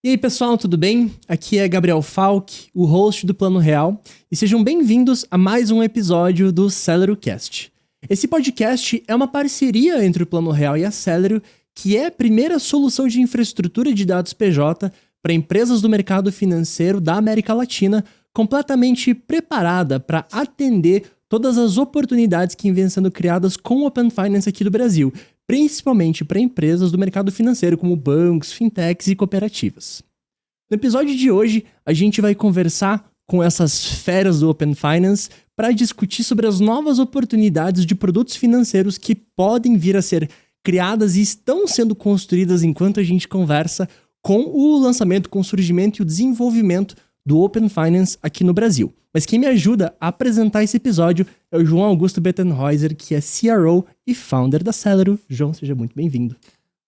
E aí, pessoal, tudo bem? Aqui é Gabriel Falck, o host do Plano Real, e sejam bem-vindos a mais um episódio do CeleroCast. Esse podcast é uma parceria entre o Plano Real e a Celero, que é a primeira solução de infraestrutura de dados PJ para empresas do mercado financeiro da América Latina, completamente preparada para atender todas as oportunidades que vêm sendo criadas com o Open Finance aqui do Brasil, principalmente para empresas do mercado financeiro, como bancos, fintechs e cooperativas. No episódio de hoje, a gente vai conversar com essas feras do Open Finance para discutir sobre as novas oportunidades de produtos financeiros que podem vir a ser criadas e estão sendo construídas enquanto a gente conversa com o lançamento, com o surgimento e o desenvolvimento do Open Finance aqui no Brasil. Mas quem me ajuda a apresentar esse episódio é o João Augusto Bettenhäuser, que é CRO e founder da Celero. João, seja muito bem-vindo.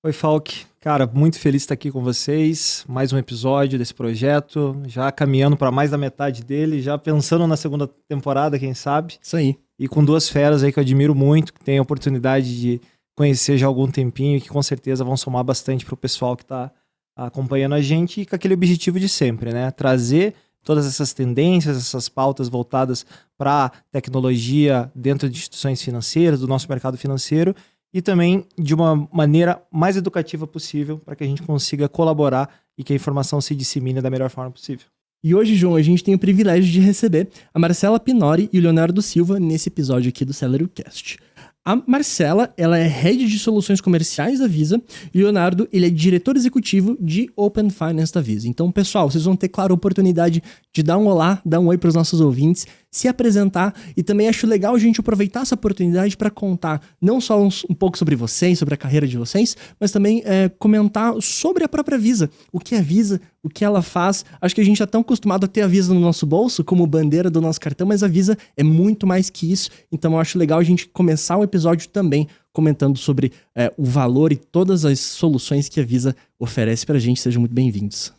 Oi, Falck. Cara, muito feliz de estar aqui com vocês. Mais um episódio desse projeto, já caminhando para mais da metade dele, já pensando na segunda temporada, quem sabe. Isso aí. E com duas feras aí que eu admiro muito, que tem a oportunidade de conhecer já há algum tempinho e que com certeza vão somar bastante para o pessoal que está acompanhando a gente e com aquele objetivo de sempre, né? Trazer todas essas tendências, essas pautas voltadas para tecnologia dentro de instituições financeiras, do nosso mercado financeiro e também de uma maneira mais educativa possível para que a gente consiga colaborar e que a informação se dissemine da melhor forma possível. E hoje, João, a gente tem o privilégio de receber a Marcela Pinori e o Leonardo Silva nesse episódio aqui do CeleroCast. A Marcela, ela é Head de Soluções Comerciais da Visa e o Leonardo, ele é Diretor Executivo de Open Finance da Visa. Então, pessoal, vocês vão ter, claro, a oportunidade de dar um olá, dar um oi para os nossos ouvintes, se apresentar e também acho legal a gente aproveitar essa oportunidade para contar não só um pouco sobre vocês, sobre a carreira de vocês, mas também comentar sobre a própria Visa, o que é a Visa, o que ela faz. Acho que a gente é tão acostumado a ter a Visa no nosso bolso como bandeira do nosso cartão, mas a Visa é muito mais que isso. Então eu acho legal a gente começar o episódio também comentando sobre o valor e todas as soluções que a Visa oferece pra gente. Sejam muito bem-vindos.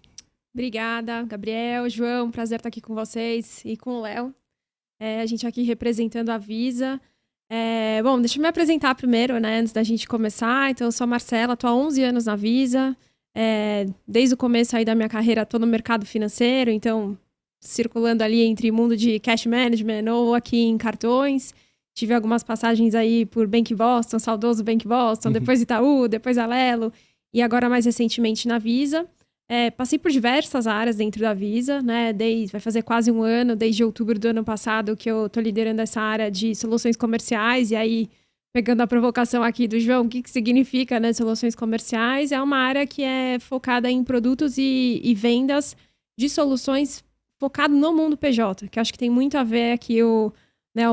Obrigada, Gabriel, João, prazer estar aqui com vocês e com o Léo. A gente aqui representando a Visa. Bom, deixa eu me apresentar primeiro, né, antes da gente começar. Então, eu sou a Marcela, estou há 11 anos na Visa. Desde o começo aí da minha carreira, estou no mercado financeiro, então, circulando ali entre mundo de cash management ou aqui em cartões. Tive algumas passagens aí por Bank Boston, saudoso Bank Boston, depois Itaú, depois Alelo e agora mais recentemente na Visa. Passei por diversas áreas dentro da Visa, né? Vai fazer quase um ano, desde outubro do ano passado, que eu tô liderando essa área de soluções comerciais. E aí, pegando a provocação aqui do João, o que significa, né, soluções comerciais? É uma área que é focada em produtos e vendas de soluções focado no mundo PJ, que acho que tem muito a ver aqui o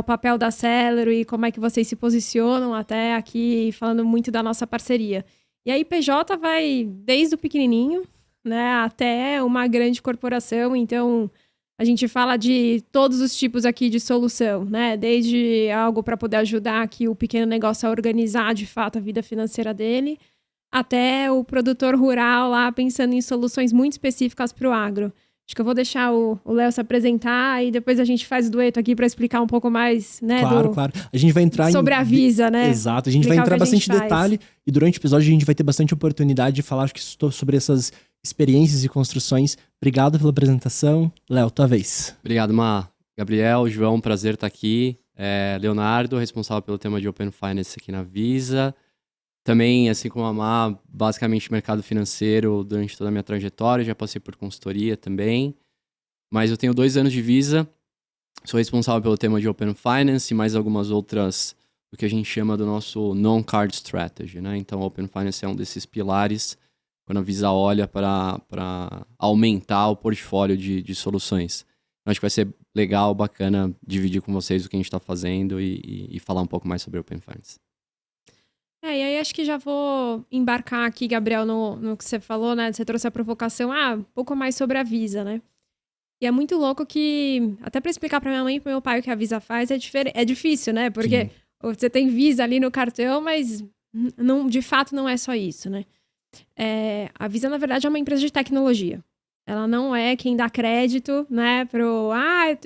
papel da Celero e como é que vocês se posicionam até aqui, falando muito da nossa parceria. E aí, PJ vai desde o pequenininho, né, até uma grande corporação, então a gente fala de todos os tipos aqui de solução, né, desde algo para poder ajudar aqui o pequeno negócio a organizar de fato a vida financeira dele, até o produtor rural lá pensando em soluções muito específicas para o agro. Acho que eu vou deixar o Léo se apresentar e depois a gente faz o dueto aqui para explicar um pouco mais, né? Claro. A gente vai entrar sobre a Visa, né? Exato. A gente vai entrar bastante detalhe e durante o episódio a gente vai ter bastante oportunidade de falar sobre essas experiências e construções. Obrigado pela apresentação. Léo, tua vez. Obrigado, Gabriel, João, prazer estar aqui. Leonardo, responsável pelo tema de Open Finance aqui na Visa. Também, assim como a Má, basicamente mercado financeiro durante toda a minha trajetória. Já passei por consultoria também. Mas eu tenho 2 anos de Visa. Sou responsável pelo tema de Open Finance e mais algumas outras, o que a gente chama do nosso non-card strategy, né? Então, Open Finance é um desses pilares quando a Visa olha para aumentar o portfólio de soluções. Acho que vai ser legal, bacana dividir com vocês o que a gente está fazendo e falar um pouco mais sobre Open Finance. E aí acho que já vou embarcar aqui, Gabriel, no que você falou, né? Você trouxe a provocação, um pouco mais sobre a Visa, né? E é muito louco que, até para explicar para minha mãe e para meu pai o que a Visa faz, é difícil, né? Porque você tem Visa ali no cartão, mas não, de fato não é só isso, né? A Visa, na verdade, é uma empresa de tecnologia. Ela não é quem dá crédito, né,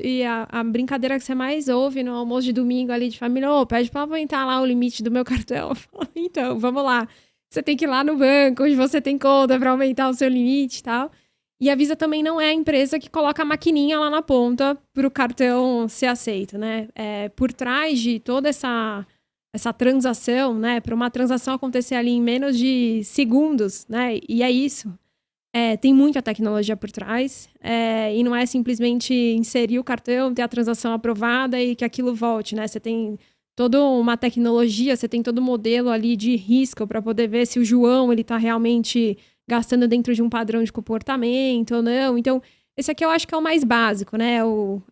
e a brincadeira que você mais ouve no almoço de domingo ali de família, pede pra aumentar lá o limite do meu cartão. Então, vamos lá. Você tem que ir lá no banco, onde você tem conta pra aumentar o seu limite e tal. E a Visa também não é a empresa que coloca a maquininha lá na ponta para o cartão ser aceito, né? Por trás de toda essa transação, né? Para uma transação acontecer ali em menos de segundos, né? E é isso. Tem muita tecnologia por trás. E não é simplesmente inserir o cartão, ter a transação aprovada e que aquilo volte, né? Você tem toda uma tecnologia, você tem todo um modelo ali de risco para poder ver se o João ele está realmente gastando dentro de um padrão de comportamento ou não. Então, esse aqui eu acho que é o mais básico, né?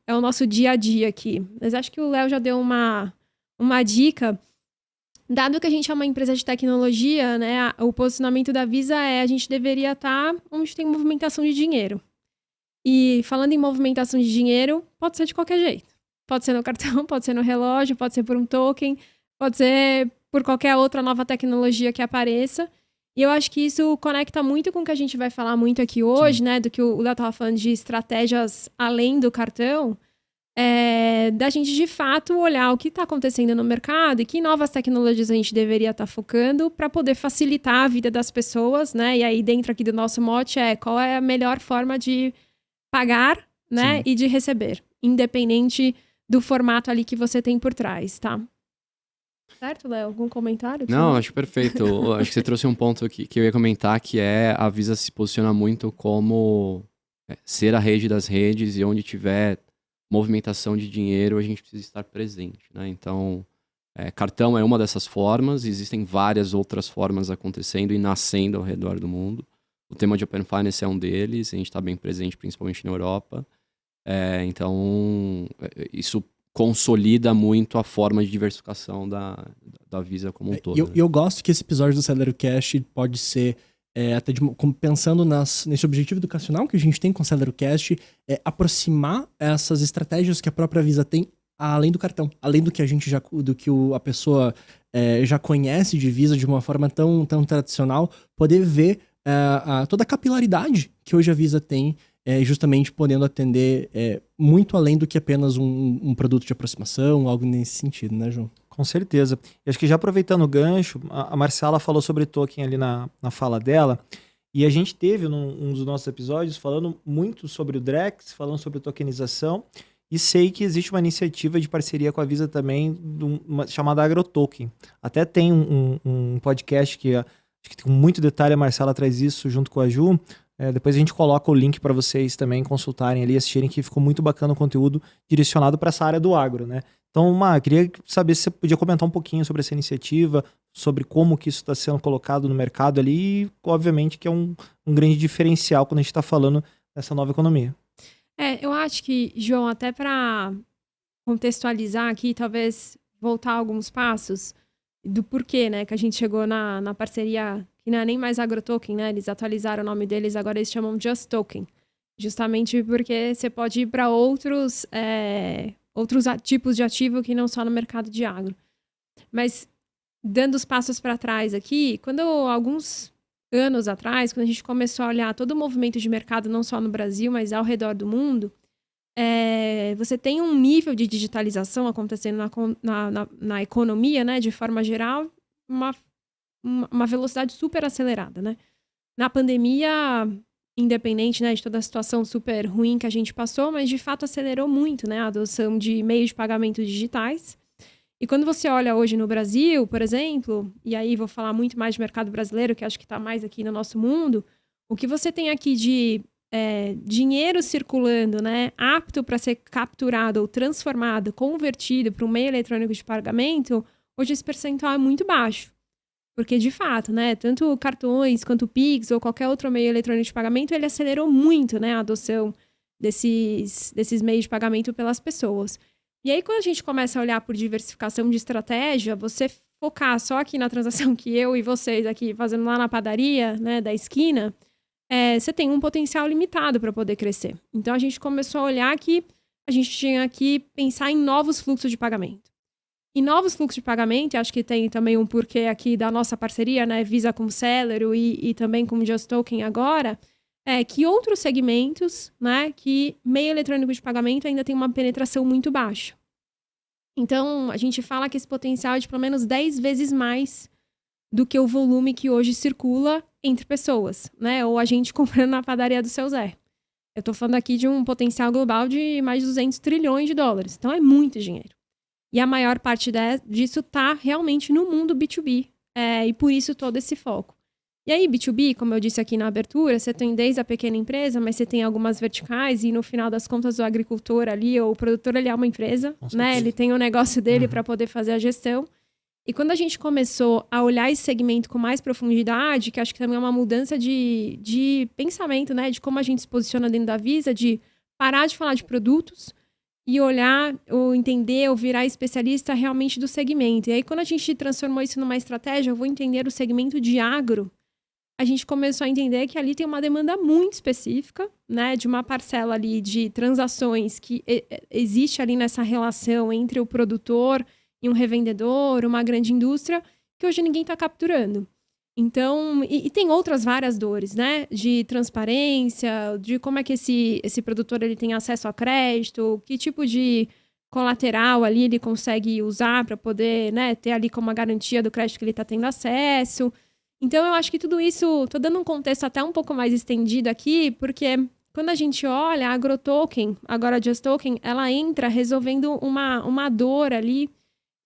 É o nosso dia a dia aqui. Mas acho que o Léo já deu uma dica. Dado que a gente é uma empresa de tecnologia, né? O posicionamento da Visa a gente deveria estar onde tem movimentação de dinheiro. E falando em movimentação de dinheiro, pode ser de qualquer jeito. Pode ser no cartão, pode ser no relógio, pode ser por um token, pode ser por qualquer outra nova tecnologia que apareça. E eu acho que isso conecta muito com o que a gente vai falar muito aqui hoje, né? Do que o Léo estava falando de estratégias além do cartão. Da gente, de fato, olhar o que está acontecendo no mercado e que novas tecnologias a gente deveria estar focando para poder facilitar a vida das pessoas, né? E aí, dentro aqui do nosso mote, qual é a melhor forma de pagar, né? E de receber, independente do formato ali que você tem por trás, tá? Certo, Léo? Algum comentário? Não, acho perfeito. Acho que você trouxe um ponto que eu ia comentar, que a Visa se posiciona muito como ser a rede das redes, e onde tiver movimentação de dinheiro, a gente precisa estar presente, né? Então, cartão é uma dessas formas, existem várias outras formas acontecendo e nascendo ao redor do mundo. O tema de Open Finance é um deles, a gente está bem presente, principalmente na Europa. Então, isso consolida muito a forma de diversificação da Visa como um todo. Eu gosto que esse episódio do CeleroCast pode ser, até pensando nesse objetivo educacional que a gente tem com o CeleroCast, aproximar essas estratégias que a própria Visa tem além do cartão, além do que a gente a pessoa já conhece de Visa de uma forma tão tradicional, poder ver toda a capilaridade que hoje a Visa tem, justamente podendo atender muito além do que apenas um produto de aproximação, algo nesse sentido, né, João? Com certeza. E acho que já aproveitando o gancho, a Marcela falou sobre token ali na fala dela, e a gente teve num dos nossos episódios falando muito sobre o Drex, falando sobre tokenização, e sei que existe uma iniciativa de parceria com a Visa também, chamada AgroToken. Até tem um podcast que acho que com muito detalhe a Marcela traz isso junto com a Ju. Depois a gente coloca o link para vocês também consultarem ali, assistirem, que ficou muito bacana o conteúdo direcionado para essa área do agro, né? Então, queria saber se você podia comentar um pouquinho sobre essa iniciativa, sobre como que isso está sendo colocado no mercado ali, e obviamente que é um grande diferencial quando a gente está falando dessa nova economia. Eu acho que, João, até para contextualizar aqui, talvez voltar alguns passos do porquê, né, que a gente chegou na parceria, que não é nem mais AgroToken, né, eles atualizaram o nome deles, agora eles chamam Just Token, justamente porque você pode ir para outros tipos de ativo que não só no mercado de agro. Mas, dando os passos para trás aqui, alguns anos atrás, quando a gente começou a olhar todo o movimento de mercado, não só no Brasil, mas ao redor do mundo, você tem um nível de digitalização acontecendo na economia, né, de forma geral, uma velocidade super acelerada, né? Na pandemia, independente, né, de toda a situação super ruim que a gente passou, mas de fato acelerou muito, né, a adoção de meios de pagamento digitais. E quando você olha hoje no Brasil, por exemplo, e aí vou falar muito mais de mercado brasileiro, que acho que está mais aqui no nosso mundo, o que você tem aqui de dinheiro circulando, né, apto para ser capturado ou transformado, convertido para um meio eletrônico de pagamento, hoje esse percentual é muito baixo. Porque, de fato, né, tanto cartões quanto o Pix ou qualquer outro meio eletrônico de pagamento, ele acelerou muito, né, a adoção desses meios de pagamento pelas pessoas. E aí, quando a gente começa a olhar por diversificação de estratégia, você focar só aqui na transação que eu e vocês aqui fazendo lá na padaria, né, da esquina, você tem um potencial limitado para poder crescer. Então, a gente começou a olhar que a gente tinha que pensar em novos fluxos de pagamento. E novos fluxos de pagamento, acho que tem também um porquê aqui da nossa parceria, né, Visa com o Celero e também com o Just Token agora, que outros segmentos, né, que meio eletrônico de pagamento ainda tem uma penetração muito baixa. Então, a gente fala que esse potencial é de pelo menos 10 vezes mais do que o volume que hoje circula entre pessoas, né? Ou a gente comprando na padaria do seu Zé. Eu tô falando aqui de um potencial global de mais de 200 trilhões de dólares. Então, é muito dinheiro. E a maior parte disso tá realmente no mundo B2B. E por isso todo esse foco. E aí, B2B, como eu disse aqui na abertura, você tem desde a pequena empresa, mas você tem algumas verticais e no final das contas o agricultor ali, ou o produtor, ele é uma empresa, né? Ele tem o negócio dele para poder fazer a gestão. E quando a gente começou a olhar esse segmento com mais profundidade, que acho que também é uma mudança de pensamento, né? De como a gente se posiciona dentro da Visa, de parar de falar de produtos e olhar, ou entender, ou virar especialista realmente do segmento. E aí, quando a gente transformou isso numa estratégia, eu vou entender o segmento de agro, a gente começou a entender que ali tem uma demanda muito específica, né, de uma parcela ali de transações que existe ali nessa relação entre o produtor e um revendedor, uma grande indústria, que hoje ninguém está capturando. Então, e tem outras várias dores, né, de transparência, de como é que esse produtor ele tem acesso a crédito, que tipo de colateral ali ele consegue usar para poder, né, ter ali como a garantia do crédito que ele está tendo acesso. Então, eu acho que tudo isso, tô dando um contexto até um pouco mais estendido aqui, porque quando a gente olha, a AgroToken, agora a JustToken, ela entra resolvendo uma dor ali,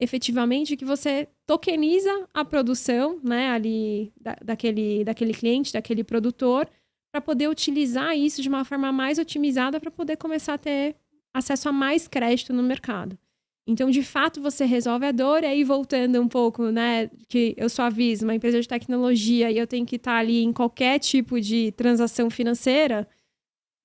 efetivamente, que você tokeniza a produção, né, ali daquele cliente, daquele produtor, para poder utilizar isso de uma forma mais otimizada para poder começar a ter acesso a mais crédito no mercado. Então, de fato, você resolve a dor, e aí voltando um pouco, né, que eu sou a Visa, uma empresa de tecnologia, e eu tenho que estar ali em qualquer tipo de transação financeira,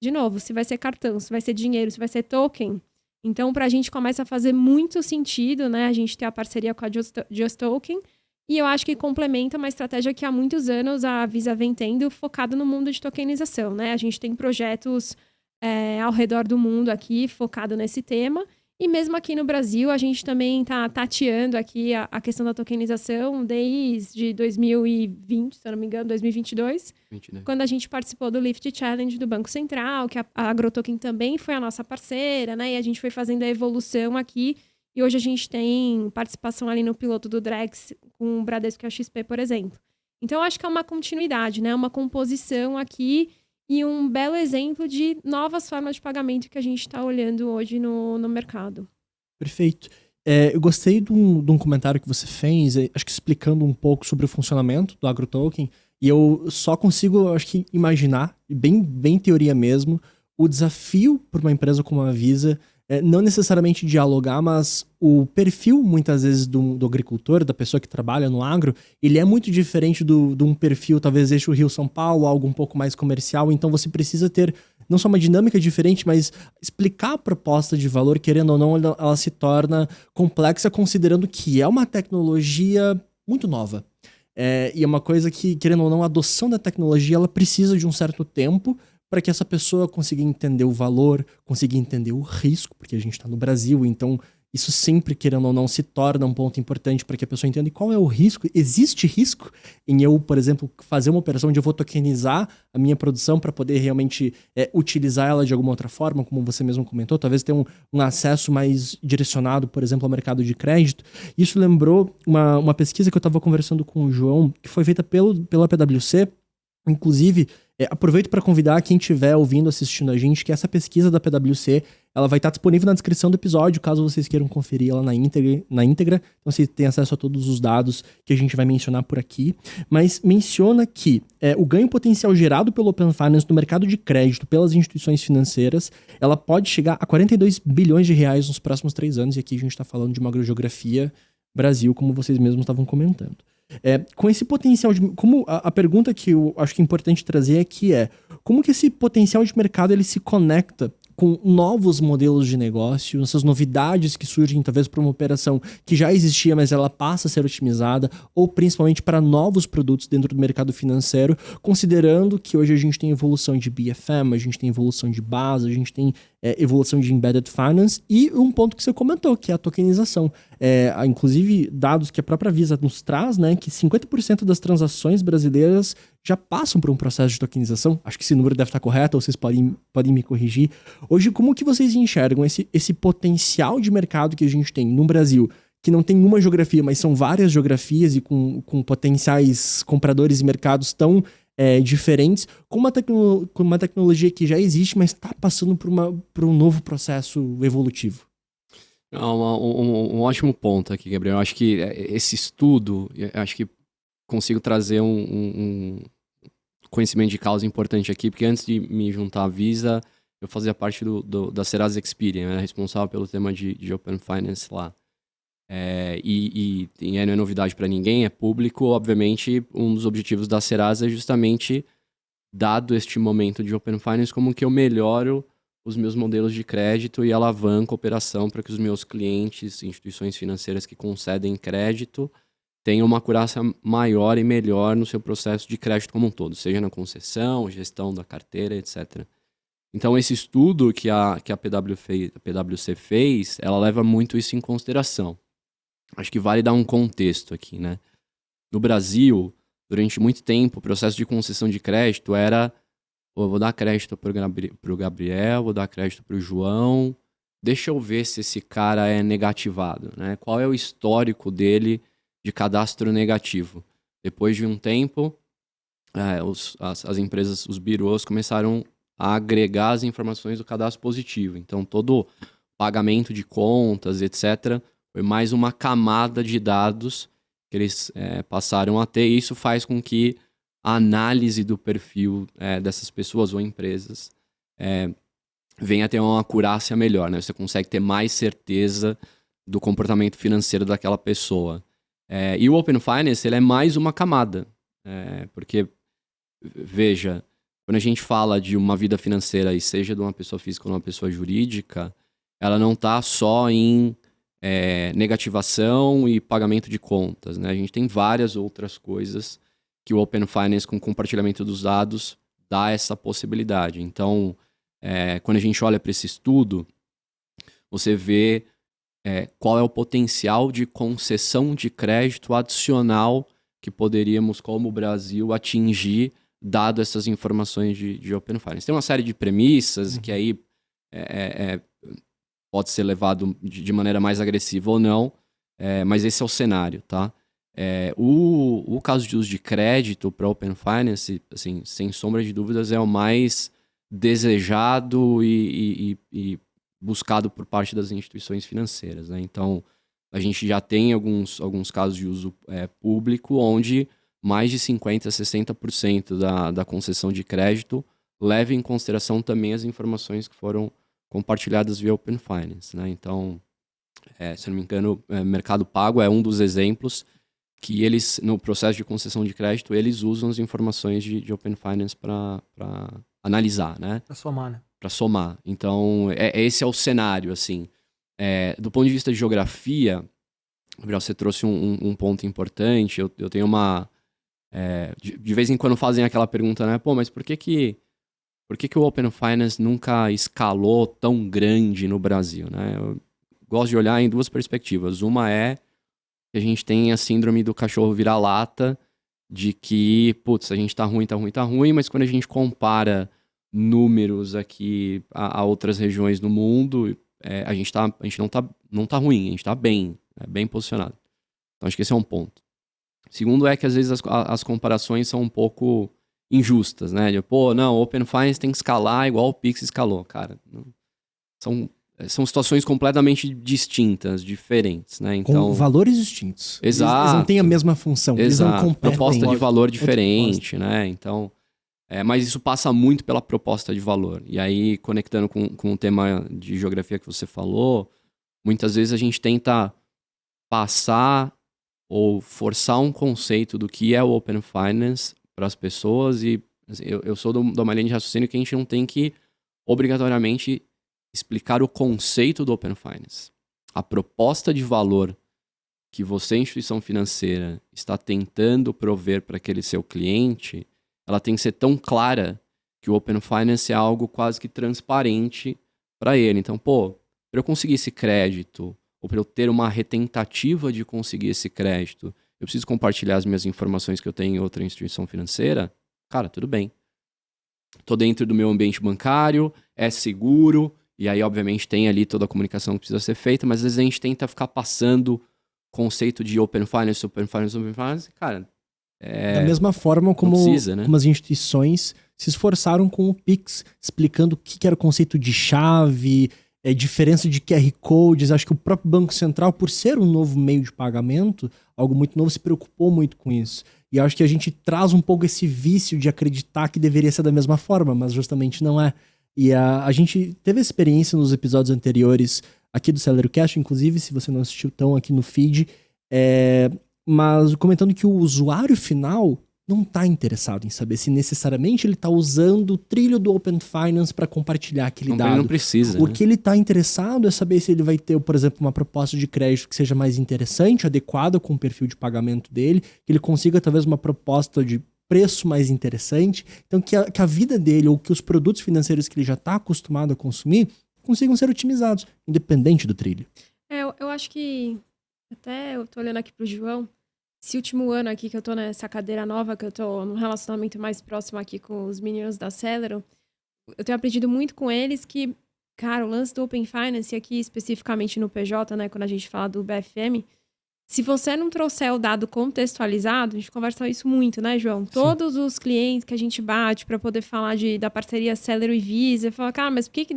de novo, se vai ser cartão, se vai ser dinheiro, se vai ser token. Então, para a gente começa a fazer muito sentido, né, a gente ter a parceria com a JustToken, e eu acho que complementa uma estratégia que há muitos anos a Visa vem tendo, focada no mundo de tokenização, né? A gente tem projetos ao redor do mundo aqui, focado nesse tema. E mesmo aqui no Brasil, a gente também está tateando aqui a questão da tokenização desde 2020, se eu não me engano, 2022, quando a gente participou do Lift Challenge do Banco Central, que a AgroToken também foi a nossa parceira, né? E a gente foi fazendo a evolução aqui. E hoje a gente tem participação ali no piloto do Drex com o Bradesco e a XP, por exemplo. Então, eu acho que é uma continuidade, né? Uma composição aqui e um belo exemplo de novas formas de pagamento que a gente está olhando hoje no mercado. Perfeito. Eu gostei de um comentário que você fez, acho que explicando um pouco sobre o funcionamento do AgroToken, e eu só consigo, acho que, imaginar, bem teoria mesmo, o desafio para uma empresa como a Visa, não necessariamente dialogar, mas o perfil, muitas vezes, do agricultor, da pessoa que trabalha no agro, ele é muito diferente de um perfil, talvez, eixo Rio-São Paulo, algo um pouco mais comercial. Então, você precisa ter não só uma dinâmica diferente, mas explicar a proposta de valor, querendo ou não, ela se torna complexa, considerando que é uma tecnologia muito nova. E é uma coisa que, querendo ou não, a adoção da tecnologia, ela precisa de um certo tempo para que essa pessoa consiga entender o valor, consiga entender o risco, porque a gente está no Brasil, então isso sempre, querendo ou não, se torna um ponto importante para que a pessoa entenda qual é o risco. Existe risco em eu, por exemplo, fazer uma operação onde eu vou tokenizar a minha produção para poder realmente utilizar ela de alguma outra forma, como você mesmo comentou, talvez ter um acesso mais direcionado, por exemplo, ao mercado de crédito. Isso lembrou uma pesquisa que eu estava conversando com o João, que foi feita pela PwC. Inclusive, aproveito para convidar quem estiver ouvindo, assistindo a gente, que essa pesquisa da PwC, ela vai estar disponível na descrição do episódio, caso vocês queiram conferir ela na íntegra. Então, você tem acesso a todos os dados que a gente vai mencionar por aqui. Mas menciona que o ganho potencial gerado pelo Open Finance no mercado de crédito pelas instituições financeiras, ela pode chegar a 42 bilhões de reais nos próximos 3 anos. E aqui a gente está falando de uma agrogeografia Brasil, como vocês mesmos estavam comentando. Com esse potencial de... Como a pergunta que eu acho que é importante trazer aqui como que esse potencial de mercado ele se conecta com novos modelos de negócio, essas novidades que surgem talvez para uma operação que já existia, mas ela passa a ser otimizada, ou principalmente para novos produtos dentro do mercado financeiro, considerando que hoje a gente tem evolução de BFM, a gente tem evolução de base, a gente tem evolução de Embedded Finance e um ponto que você comentou, que é a tokenização. Inclusive, dados que a própria Visa nos traz, né, que 50% das transações brasileiras já passam por um processo de tokenização. Acho que esse número deve estar correto, ou vocês podem me corrigir. Hoje, como que vocês enxergam esse potencial de mercado que a gente tem no Brasil, que não tem uma geografia, mas são várias geografias e com potenciais compradores e mercados tão diferentes, com uma tecnologia que já existe, mas está passando por um novo processo evolutivo? Um ótimo ponto aqui, Gabriel. Eu acho que esse estudo, acho que consigo trazer um conhecimento de causa importante aqui, porque antes de me juntar à Visa, eu fazia parte da Serasa Experian, eu era responsável pelo tema de Open Finance lá. E não é novidade para ninguém, é público. Obviamente, um dos objetivos da Serasa é justamente, dado este momento de Open Finance, como que eu melhoro os meus modelos de crédito e alavanco a operação para que os meus clientes, instituições financeiras que concedem crédito, tenham uma acurácia maior e melhor no seu processo de crédito como um todo, seja na concessão, gestão da carteira, etc. Então, esse estudo que a PwC fez, ela leva muito isso em consideração. Acho que vale dar um contexto aqui, né? No Brasil, durante muito tempo, o processo de concessão de crédito era: eu vou dar crédito pro Gabriel, vou dar crédito pro João, deixa eu ver se esse cara é negativado, né? Qual é o histórico dele de cadastro negativo? Depois de um tempo, as empresas, os birôs começaram a agregar as informações do cadastro positivo. Então, todo pagamento de contas, etc., foi mais uma camada de dados que eles passaram a ter. E isso faz com que a análise do perfil dessas pessoas ou empresas venha a ter uma acurácia melhor, né? Você consegue ter mais certeza do comportamento financeiro daquela pessoa. E o Open Finance, ele é mais uma camada. Porque, veja, quando a gente fala de uma vida financeira, e seja de uma pessoa física ou de uma pessoa jurídica, ela não está só em negativação e pagamento de contas, né? A gente tem várias outras coisas que o Open Finance, com compartilhamento dos dados, dá essa possibilidade. Então, quando a gente olha para esse estudo, você vê qual é o potencial de concessão de crédito adicional que poderíamos, como Brasil, atingir, dado essas informações de Open Finance. Tem uma série de premissas que aí pode ser levado de maneira mais agressiva ou não, mas esse é o cenário, tá? O caso de uso de crédito para Open Finance, assim, sem sombra de dúvidas, é o mais desejado e buscado por parte das instituições financeiras, né? Então, a gente já tem alguns casos de uso público, onde mais de 50% a 60% da concessão de crédito leva em consideração também as informações que foram compartilhadas via Open Finance, né? Então, se não me engano, Mercado Pago é um dos exemplos que eles, no processo de concessão de crédito, eles usam as informações de Open Finance para analisar, né? Para somar, né? Para somar. Então, esse é o cenário, assim. Do ponto de vista de geografia, Gabriel, você trouxe um ponto importante. Eu tenho uma... de vez em quando fazem aquela pergunta, né? Pô, mas por que o Open Finance nunca escalou tão grande no Brasil, né? Eu gosto de olhar em duas perspectivas. Uma é que a gente tem a síndrome do cachorro vira-lata, de que, putz, a gente tá ruim, mas quando a gente compara números aqui a outras regiões no mundo, a gente não tá ruim, a gente tá bem posicionado. Então acho que esse é um ponto. Segundo é que às vezes as comparações são um pouco injustas, né? Pô, não, o Open Finance tem que escalar igual o Pix escalou. Cara, não. São situações completamente distintas, diferentes, né? Então, com valores distintos. Exato. Eles não têm a mesma função. Exato. Eles não competem. Proposta de valor diferente, né? Então, mas isso passa muito pela proposta de valor. E aí, conectando com o tema de geografia que você falou, muitas vezes a gente tenta passar ou forçar um conceito do que é o Open Finance para as pessoas, e assim, eu sou de uma linha de raciocínio que a gente não tem que obrigatoriamente explicar o conceito do Open Finance. A proposta de valor que você, instituição financeira, está tentando prover para aquele seu cliente, ela tem que ser tão clara que o Open Finance é algo quase que transparente para ele. Então, pô, para eu conseguir esse crédito, ou para eu ter uma retentativa de conseguir esse crédito, eu preciso compartilhar as minhas informações que eu tenho em outra instituição financeira? Cara, tudo bem. Estou dentro do meu ambiente bancário, é seguro, e aí, obviamente, tem ali toda a comunicação que precisa ser feita, mas às vezes a gente tenta ficar passando conceito de Open Finance, Open Finance, Open Finance. Cara, Da mesma forma como, precisa, né? como as instituições se esforçaram com o Pix, explicando o que era o conceito de chave, diferença de QR Codes. Acho que o próprio Banco Central, por ser um novo meio de pagamento, algo muito novo, se preocupou muito com isso. E acho que a gente traz um pouco esse vício de acreditar que deveria ser da mesma forma, mas justamente não é. E a gente teve experiência nos episódios anteriores aqui do CeleroCast, inclusive, se você não assistiu, estão aqui no feed, mas comentando que o usuário final não está interessado em saber se necessariamente ele está usando o trilho do Open Finance para compartilhar aquele dado. Ele não precisa. O que ele está interessado é saber se ele vai ter, por exemplo, uma proposta de crédito que seja mais interessante, adequada com o perfil de pagamento dele, que ele consiga talvez uma proposta de preço mais interessante. Então que a vida dele ou que os produtos financeiros que ele já está acostumado a consumir consigam ser otimizados, independente do trilho. Eu acho que, até eu tô olhando aqui pro João, esse último ano aqui que eu tô nessa cadeira nova, que eu tô num relacionamento mais próximo aqui com os meninos da Celero, eu tenho aprendido muito com eles que, cara, o lance do Open Finance, aqui especificamente no PJ, né, quando a gente fala do BFM, se você não trouxer o dado contextualizado, a gente conversa isso muito, né, João? Sim. Todos os clientes que a gente bate para poder falar da parceria Celero e Visa, fala, cara, mas por que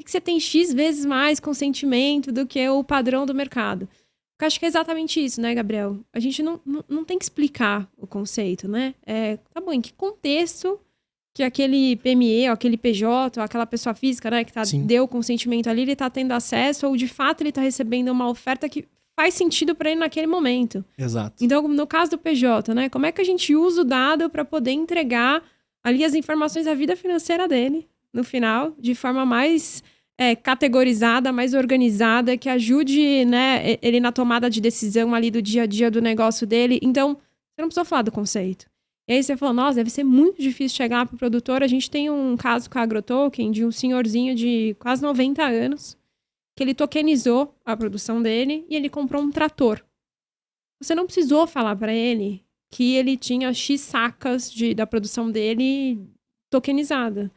você tem X vezes mais consentimento do que o padrão do mercado? Eu acho que é exatamente isso, né, Gabriel? A gente não tem que explicar o conceito, né? Tá bom, em que contexto que aquele PME, ou aquele PJ, ou aquela pessoa física, né, que deu consentimento ali, ele tá tendo acesso, ou de fato ele tá recebendo uma oferta que faz sentido para ele naquele momento. Exato. Então, no caso do PJ, né, como é que a gente usa o dado para poder entregar ali as informações da vida financeira dele, no final, de forma mais categorizada, mais organizada, que ajude, né, ele na tomada de decisão ali do dia a dia do negócio dele. Então, você não precisa falar do conceito. E aí você falou, nossa, deve ser muito difícil chegar para o produtor. A gente tem um caso com a AgroToken de um senhorzinho de quase 90 anos, que ele tokenizou a produção dele e ele comprou um trator. Você não precisou falar para ele que ele tinha X sacas da produção dele tokenizada.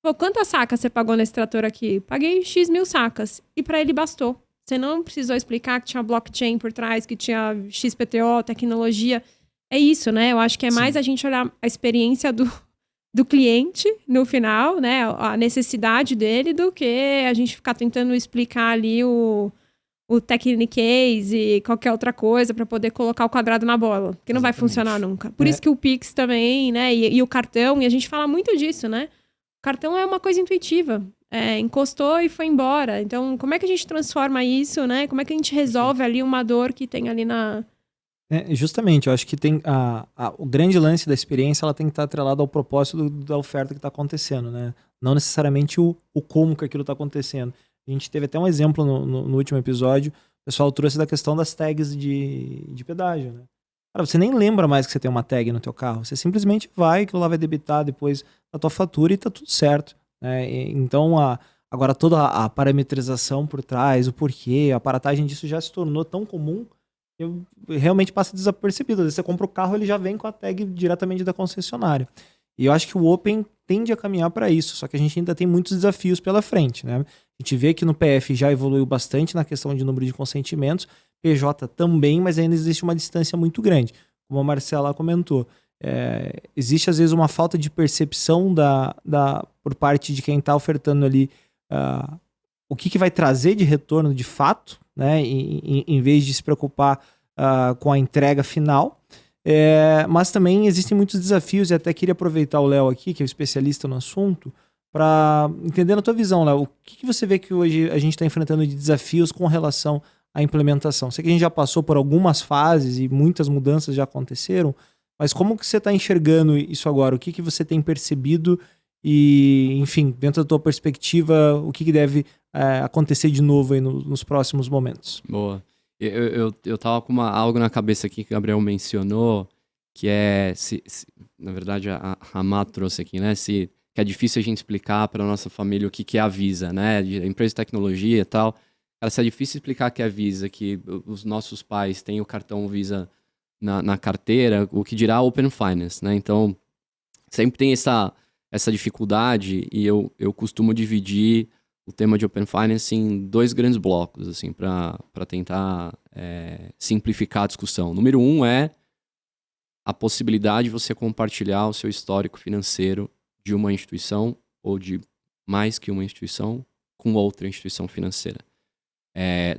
Pô, quantas sacas você pagou nesse trator aqui? Paguei X mil sacas. E para ele bastou. Você não precisou explicar que tinha blockchain por trás, que tinha XPTO, tecnologia. É isso, né? Eu acho que é mais a gente olhar a experiência do cliente no final, né? A necessidade dele, do que a gente ficar tentando explicar ali o Technicase e qualquer outra coisa para poder colocar o quadrado na bola. Que não vai funcionar nunca. Por isso que o Pix também, né? E o cartão, e a gente fala muito disso, né? O cartão é uma coisa intuitiva. Encostou e foi embora. Então, como é que a gente transforma isso, né? Como é que a gente resolve ali uma dor que tem ali na... Justamente, eu acho que tem o grande lance da experiência, ela tem que estar atrelada ao propósito da oferta que está acontecendo, né? Não necessariamente o como que aquilo está acontecendo. A gente teve até um exemplo no último episódio, o pessoal trouxe da questão das tags de pedágio, né? Cara, você nem lembra mais que você tem uma tag no teu carro, você simplesmente vai, aquilo lá vai debitar depois da tua fatura e tá tudo certo, né? Então, agora toda a parametrização por trás, o porquê, a aparatagem disso já se tornou tão comum que realmente passa desapercebido. Às vezes você compra o carro, ele já vem com a tag diretamente da concessionária. E eu acho que o Open tende a caminhar para isso, só que a gente ainda tem muitos desafios pela frente, né? A gente vê que no PF já evoluiu bastante na questão de número de consentimentos, PJ também, mas ainda existe uma distância muito grande. Como a Marcela comentou, existe às vezes uma falta de percepção por parte de quem está ofertando ali o que vai trazer de retorno de fato, né? Em vez de se preocupar com a entrega final. Mas também existem muitos desafios, e até queria aproveitar o Léo aqui, que é o especialista no assunto, para entender a tua visão, Léo. O que você vê que hoje a gente está enfrentando de desafios com relação à implementação? Sei que a gente já passou por algumas fases e muitas mudanças já aconteceram, mas como que você está enxergando isso agora? O que você tem percebido e, enfim, dentro da tua perspectiva, o que deve acontecer de novo aí nos próximos momentos? Boa. Eu tava com algo na cabeça aqui que o Gabriel mencionou, que na verdade a Má trouxe aqui, né? Que é difícil a gente explicar para nossa família o que é a Visa, né? De empresa de tecnologia e tal. Cara, se é difícil explicar que é a Visa, que os nossos pais têm o cartão Visa na carteira, o que dirá Open Finance, né? Então, sempre tem essa dificuldade, e eu costumo dividir o tema de Open Finance em dois grandes blocos, assim, para tentar simplificar a discussão. Número 1 é a possibilidade de você compartilhar o seu histórico financeiro de uma instituição ou de mais que uma instituição com outra instituição financeira.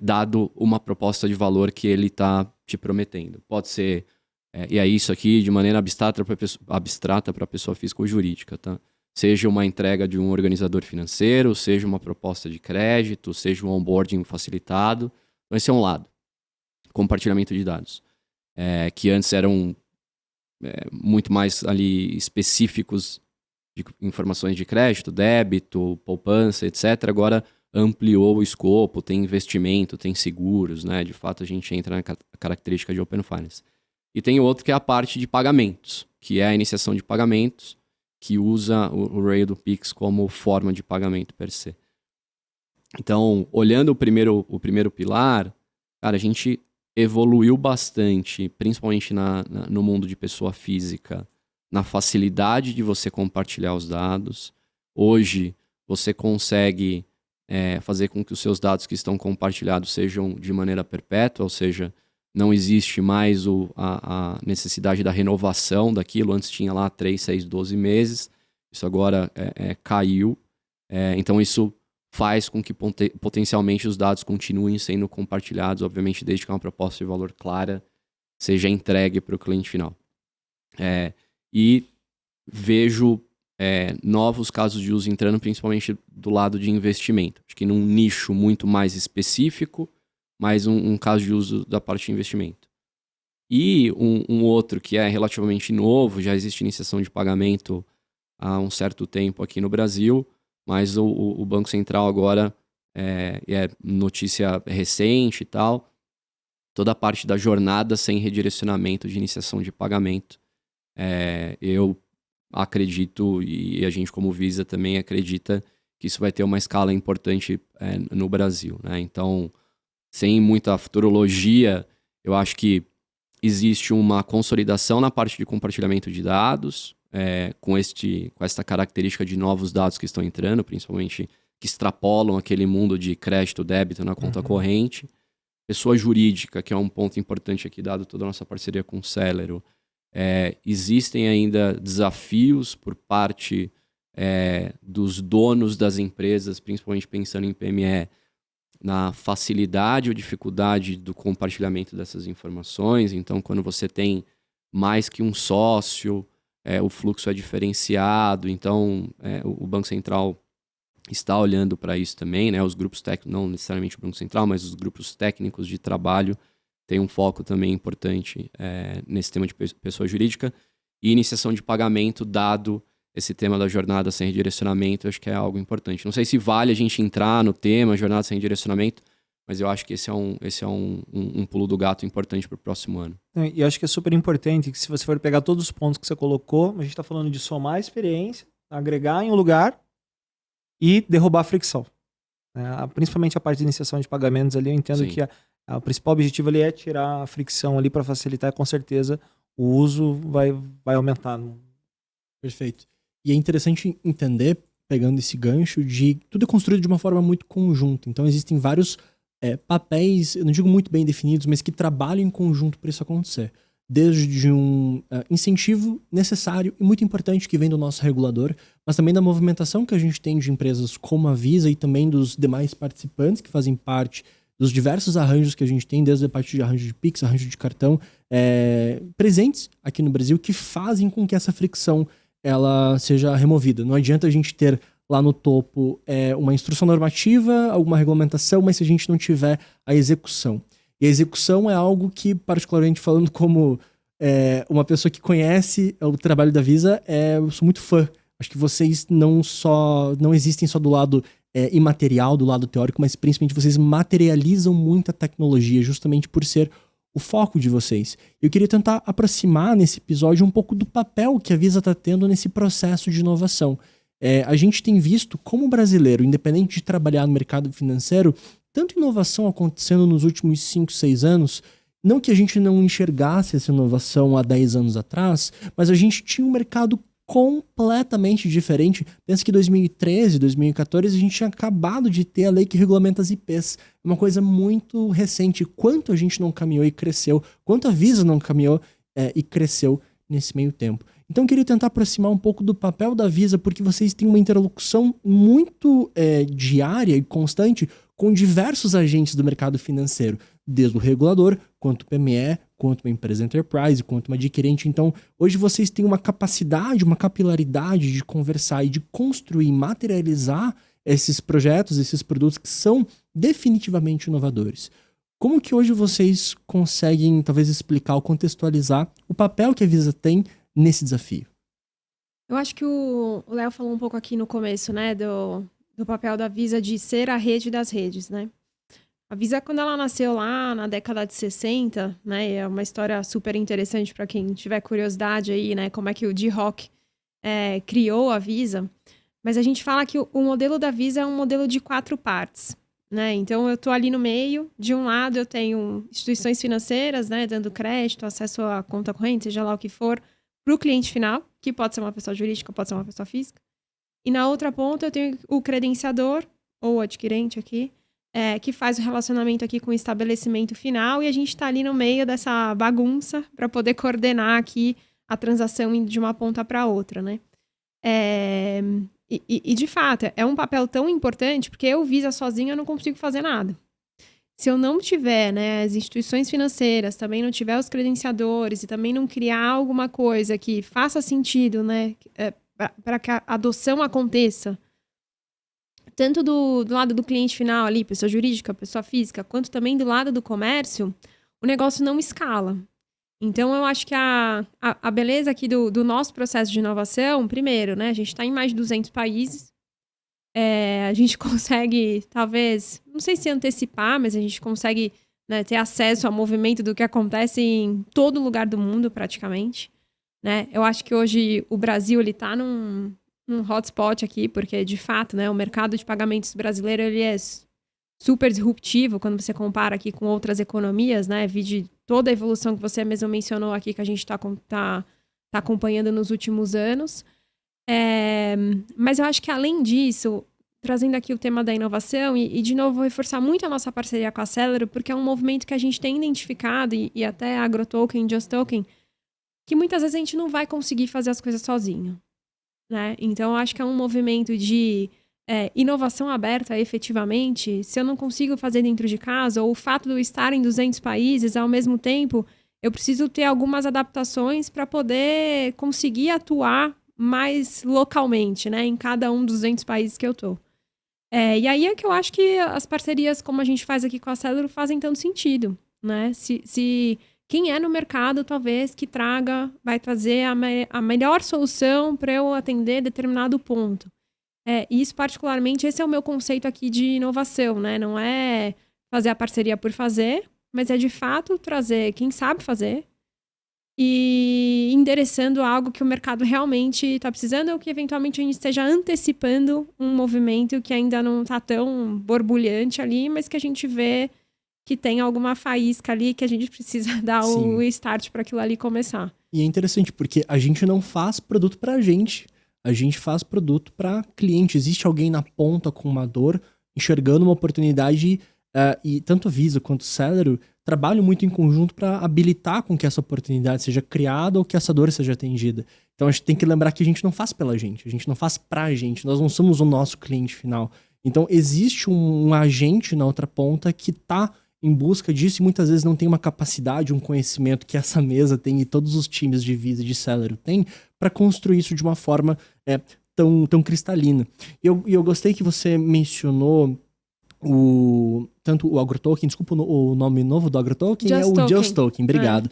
Dado uma proposta de valor que ele está te prometendo. Pode ser, e é isso aqui de maneira abstrata para a pessoa física ou jurídica, tá? Seja uma entrega de um organizador financeiro, seja uma proposta de crédito, seja um onboarding facilitado. Então esse é um lado. Compartilhamento de dados. Que antes eram muito mais ali específicos de informações de crédito, débito, poupança, etc. Agora ampliou o escopo, tem investimento, tem seguros, né? De fato, a gente entra na característica de Open Finance. E tem outro que é a parte de pagamentos, que é a iniciação de pagamentos, que usa o rail do Pix como forma de pagamento per se. Então, olhando o primeiro pilar, cara, a gente evoluiu bastante, principalmente no mundo de pessoa física, na facilidade de você compartilhar os dados. Hoje, você consegue fazer com que os seus dados que estão compartilhados sejam de maneira perpétua, ou seja, não existe mais a necessidade da renovação daquilo. Antes tinha lá 3, 6, 12 meses, isso agora caiu. Então isso faz com que potencialmente os dados continuem sendo compartilhados, obviamente desde que uma proposta de valor clara seja entregue para o cliente final. E vejo novos casos de uso entrando principalmente do lado de investimento. Acho que num nicho muito mais específico, mas um caso de uso da parte de investimento. E um outro que é relativamente novo, já existe iniciação de pagamento há um certo tempo aqui no Brasil, mas o Banco Central agora, é notícia recente e tal, toda a parte da jornada sem redirecionamento de iniciação de pagamento. Eu acredito, e a gente como Visa também acredita, que isso vai ter uma escala importante no Brasil, né? Então, sem muita futurologia, eu acho que existe uma consolidação na parte de compartilhamento de dados, com esta característica de novos dados que estão entrando, principalmente que extrapolam aquele mundo de crédito, débito na conta corrente. Pessoa jurídica, que é um ponto importante aqui, dado toda a nossa parceria com o Celero. Existem ainda desafios por parte dos donos das empresas, principalmente pensando em PME, na facilidade ou dificuldade do compartilhamento dessas informações. Então, quando você tem mais que um sócio, o fluxo é diferenciado. Então, o Banco Central está olhando para isso também, né? Os grupos técnicos, não necessariamente o Banco Central, mas os grupos técnicos de trabalho têm um foco também importante nesse tema de pessoa jurídica. E iniciação de pagamento, dado esse tema da jornada sem redirecionamento, eu acho que é algo importante. Não sei se vale a gente entrar no tema jornada sem redirecionamento, mas eu acho que esse é um pulo do gato importante para o próximo ano. E eu acho que é super importante que, se você for pegar todos os pontos que você colocou, a gente está falando de somar a experiência, agregar em um lugar e derrubar a fricção. Principalmente a parte de iniciação de pagamentos ali, eu entendo que o principal objetivo ali é tirar a fricção ali para facilitar, e com certeza o uso vai aumentar. Perfeito. E é interessante entender, pegando esse gancho, de tudo é construído de uma forma muito conjunta. Então existem vários papéis, eu não digo muito bem definidos, mas que trabalham em conjunto para isso acontecer. Desde um incentivo necessário e muito importante que vem do nosso regulador, mas também da movimentação que a gente tem de empresas como a Visa e também dos demais participantes que fazem parte dos diversos arranjos que a gente tem, desde a parte de arranjo de Pix, arranjo de cartão, presentes aqui no Brasil, que fazem com que essa fricção ela seja removida. Não adianta a gente ter lá no topo uma instrução normativa, alguma regulamentação, mas se a gente não tiver a execução. E a execução é algo que, particularmente falando como uma pessoa que conhece o trabalho da Visa, eu sou muito fã. Acho que vocês não existem só do lado imaterial, do lado teórico, mas principalmente vocês materializam muita tecnologia, justamente por ser o foco de vocês. Eu queria tentar aproximar nesse episódio um pouco do papel que a Visa está tendo nesse processo de inovação. A gente tem visto como brasileiro, independente de trabalhar no mercado financeiro, tanta inovação acontecendo nos últimos 5, 6 anos, não que a gente não enxergasse essa inovação há 10 anos atrás, mas a gente tinha um mercado completamente diferente. Pensa que em 2013, 2014, a gente tinha acabado de ter a lei que regulamenta as IPs. É uma coisa muito recente. Quanto a gente não caminhou e cresceu, quanto a Visa não caminhou e cresceu nesse meio tempo. Então eu queria tentar aproximar um pouco do papel da Visa, porque vocês têm uma interlocução muito diária e constante com diversos agentes do mercado financeiro, desde o regulador, quanto o PME, quanto uma empresa enterprise, quanto uma adquirente. Então, hoje vocês têm uma capacidade, uma capilaridade de conversar e de construir, materializar esses projetos, esses produtos que são definitivamente inovadores. Como que hoje vocês conseguem, talvez, explicar ou contextualizar o papel que a Visa tem nesse desafio? Eu acho que o Léo falou um pouco aqui no começo, né, do papel da Visa de ser a rede das redes, né? A Visa, quando ela nasceu lá na década de 60, né, é uma história super interessante para quem tiver curiosidade aí, né, como é que o D-Rock criou a Visa. Mas a gente fala que o modelo da Visa é um modelo de 4 partes, né? Então, eu estou ali no meio. De um lado, eu tenho instituições financeiras, né, dando crédito, acesso à conta corrente, seja lá o que for, para o cliente final, que pode ser uma pessoa jurídica, pode ser uma pessoa física. E na outra ponta, eu tenho o credenciador, ou adquirente aqui, que faz o relacionamento aqui com o estabelecimento final, e a gente está ali no meio dessa bagunça para poder coordenar aqui a transação indo de uma ponta para outra, né? E de fato, é um papel tão importante, porque eu, Visa, sozinha, eu não consigo fazer nada. Se eu não tiver, né, as instituições financeiras, também não tiver os credenciadores e também não criar alguma coisa que faça sentido, né, para que a adoção aconteça, tanto do lado do cliente final ali, pessoa jurídica, pessoa física, quanto também do lado do comércio, o negócio não escala. Então, eu acho que a beleza aqui do nosso processo de inovação, primeiro, né, a gente está em mais de 200 países, a gente consegue, talvez, não sei se antecipar, mas a gente consegue, né, ter acesso ao movimento do que acontece em todo lugar do mundo, praticamente. Né? Eu acho que hoje o Brasil está num hotspot aqui, porque, de fato, né, o mercado de pagamentos brasileiro ele é super disruptivo quando você compara aqui com outras economias, né? Vide toda a evolução que você mesmo mencionou aqui, que a gente está acompanhando nos últimos anos. Mas eu acho que, além disso, trazendo aqui o tema da inovação, e de novo, vou reforçar muito a nossa parceria com a Celero, porque é um movimento que a gente tem identificado, e até a AgroToken, JustToken, que muitas vezes a gente não vai conseguir fazer as coisas sozinho, né? Então, eu acho que é um movimento de inovação aberta, efetivamente. Se eu não consigo fazer dentro de casa, ou o fato de eu estar em 200 países ao mesmo tempo, eu preciso ter algumas adaptações para poder conseguir atuar mais localmente, né? Em cada um dos 200 países que eu tô. E aí é que eu acho que as parcerias, como a gente faz aqui com a Celero, fazem tanto sentido, né? Se quem no mercado, talvez, que vai trazer a melhor solução para eu atender determinado ponto. Isso, particularmente, esse é o meu conceito aqui de inovação, né? Não é fazer a parceria por fazer, mas é, de fato, trazer quem sabe fazer e endereçando algo que o mercado realmente está precisando ou que, eventualmente, a gente esteja antecipando um movimento que ainda não está tão borbulhante ali, mas que a gente vê que tem alguma faísca ali que a gente precisa dar o start para aquilo ali começar. E é interessante, porque a gente não faz produto pra gente. A gente faz produto para cliente. Existe alguém na ponta com uma dor, enxergando uma oportunidade, e tanto Visa quanto Celero trabalham muito em conjunto para habilitar com que essa oportunidade seja criada ou que essa dor seja atendida. Então a gente tem que lembrar que a gente não faz pela gente, a gente não faz pra gente, nós não somos o nosso cliente final. Então existe um agente na outra ponta que tá em busca disso e muitas vezes não tem uma capacidade, um conhecimento que essa mesa tem e todos os times de Visa e de Celero têm para construir isso de uma forma tão cristalina. E eu gostei que você mencionou tanto o AgroToken, desculpa o nome novo do AgroToken, o JustToken, obrigado.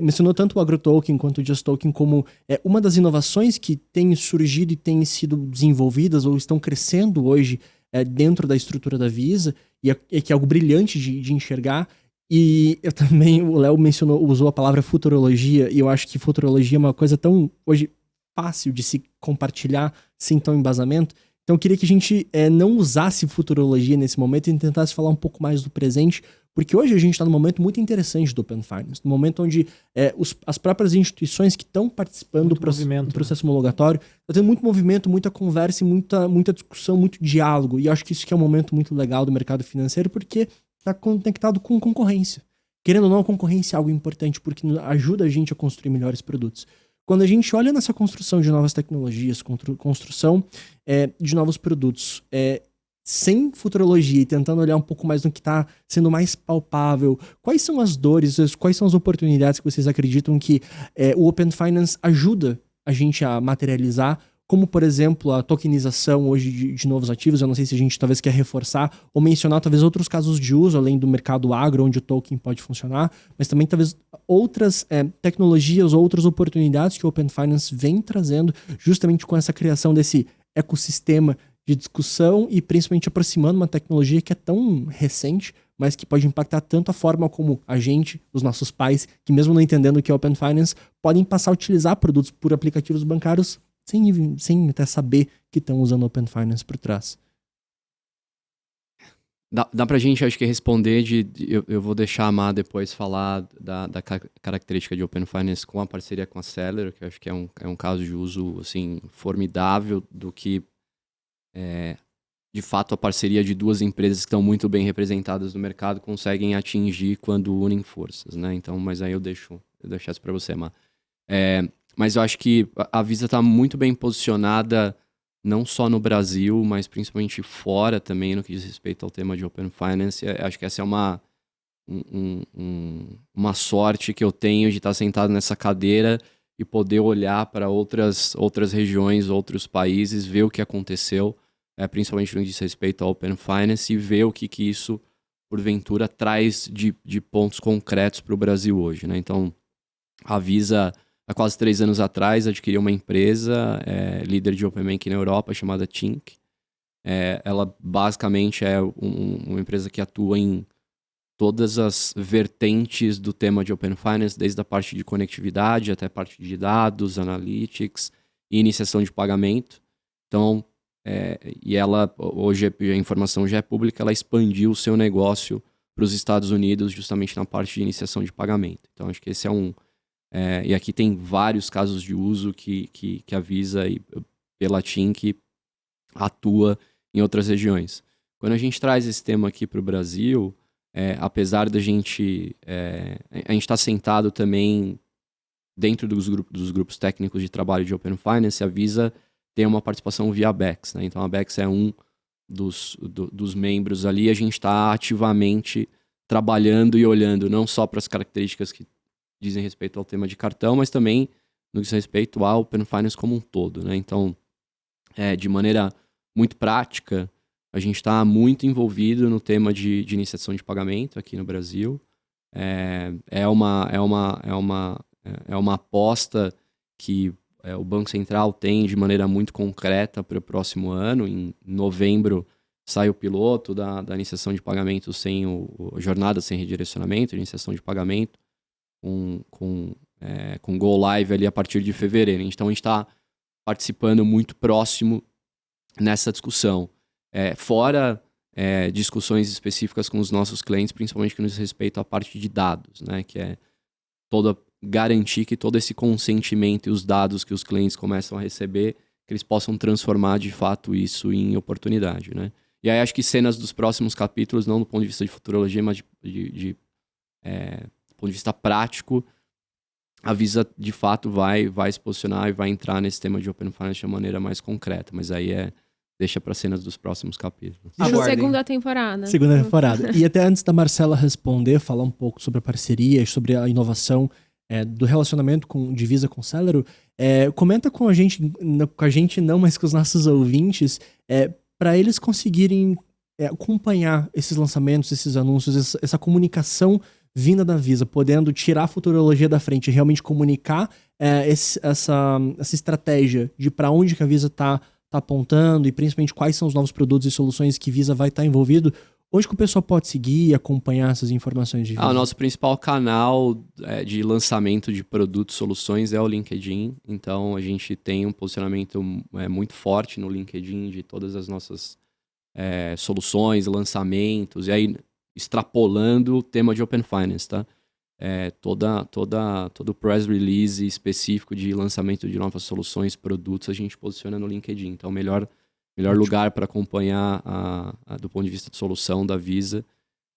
Mencionou tanto o AgroToken quanto o JustToken como uma das inovações que tem surgido e têm sido desenvolvidas ou estão crescendo hoje dentro da estrutura da Visa, e que é algo brilhante de enxergar. E eu também, o Léo usou a palavra futurologia, e eu acho que futurologia é uma coisa tão, hoje, fácil de se compartilhar sem tão embasamento. Então eu queria que a gente não usasse futurologia nesse momento e tentasse falar um pouco mais do presente, porque hoje a gente está num momento muito interessante do Open Finance, num momento onde as próprias instituições que estão participando do processo homologatório, está tendo muito movimento, muita conversa e muita discussão, muito diálogo, e eu acho que isso que é um momento muito legal do mercado financeiro, porque está conectado com concorrência. Querendo ou não, a concorrência é algo importante, porque ajuda a gente a construir melhores produtos. quando a gente olha nessa construção de novas tecnologias, construção de novos produtos, sem futurologia e tentando olhar um pouco mais no que está sendo mais palpável, quais são as dores, quais são as oportunidades que vocês acreditam que o Open Finance ajuda a gente a materializar, como, por exemplo, a tokenização hoje de novos ativos? Eu não sei se a gente talvez quer reforçar ou mencionar talvez outros casos de uso, além do mercado agro, onde o token pode funcionar, mas também talvez outras tecnologias ou outras oportunidades que o Open Finance vem trazendo justamente com essa criação desse ecossistema de discussão e principalmente aproximando uma tecnologia que é tão recente, mas que pode impactar tanto a forma como a gente, os nossos pais, que mesmo não entendendo o que é Open Finance, podem passar a utilizar produtos por aplicativos bancários sem até saber que estão usando Open Finance por trás. Dá pra gente, acho que, responder eu vou deixar a Má depois falar da característica de Open Finance com a parceria com a Celero, que eu acho que é um caso de uso, assim, formidável do que de fato a parceria de duas empresas que estão muito bem representadas no mercado conseguem atingir quando unem forças, né? Então, mas aí eu deixo isso para você, Má. Mas eu acho que a Visa está muito bem posicionada não só no Brasil, mas principalmente fora também no que diz respeito ao tema de Open Finance. Acho que essa é uma sorte que eu tenho de estar sentado nessa cadeira e poder olhar para outras regiões, outros países, ver o que aconteceu, principalmente no que diz respeito ao Open Finance, e ver o que isso, porventura, traz de pontos concretos para o Brasil hoje, né? Então, a Visa, há quase 3 anos atrás, adquiriu uma empresa líder de Open Banking na Europa, chamada Tink. Ela basicamente é uma empresa que atua em todas as vertentes do tema de Open Finance, desde a parte de conectividade até a parte de dados, analytics e iniciação de pagamento. Então, e ela, hoje a informação já é pública, ela expandiu o seu negócio para os Estados Unidos justamente na parte de iniciação de pagamento. Então, acho que esse e aqui tem vários casos de uso que a Visa, pela Tink, atua em outras regiões. Quando a gente traz esse tema aqui para o Brasil, apesar da gente... a gente está sentado também dentro dos grupos técnicos de trabalho de Open Finance, a Visa tem uma participação via BEX, né? Então a BEX é um dos membros ali. A gente está ativamente trabalhando e olhando não só para as características que dizem respeito ao tema de cartão, mas também no que diz respeito ao Open Finance como um todo, né? Então, de maneira muito prática, a gente está muito envolvido no tema de iniciação de pagamento aqui no Brasil. É uma aposta que o Banco Central tem de maneira muito concreta para o próximo ano. Em novembro sai o piloto da iniciação de pagamento sem jornada sem redirecionamento, iniciação de pagamento, com Go Live ali a partir de fevereiro. Então a gente está participando muito próximo nessa discussão. Fora discussões específicas com os nossos clientes, principalmente que nos respeito à parte de dados, né? Que é garantir que todo esse consentimento e os dados que os clientes começam a receber, que eles possam transformar de fato isso em oportunidade, né? E aí acho que cenas dos próximos capítulos, não do ponto de vista de futurologia, mas do ponto de vista prático, a Visa de fato vai se posicionar e vai entrar nesse tema de Open Finance de uma maneira mais concreta, mas aí deixa para cenas dos próximos capítulos. Segunda temporada. Segunda temporada. E até antes da Marcela responder, falar um pouco sobre a parceria, sobre a inovação do relacionamento de Visa com Celero, comenta com a gente não, mas com os nossos ouvintes, para eles conseguirem acompanhar esses lançamentos, esses anúncios, essa comunicação vinda da Visa, podendo tirar a futurologia da frente e realmente comunicar essa estratégia de para onde que a Visa está apontando e principalmente quais são os novos produtos e soluções que Visa vai estar envolvido. Onde que o pessoal pode seguir e acompanhar essas informações de Visa? O nosso principal canal de lançamento de produtos e soluções é o LinkedIn. Então, a gente tem um posicionamento muito forte no LinkedIn de todas as nossas soluções, lançamentos. E aí, extrapolando o tema de Open Finance, tá? Todo press release específico de lançamento de novas soluções, produtos, a gente posiciona no LinkedIn. Então, o melhor lugar para acompanhar do ponto de vista de solução da Visa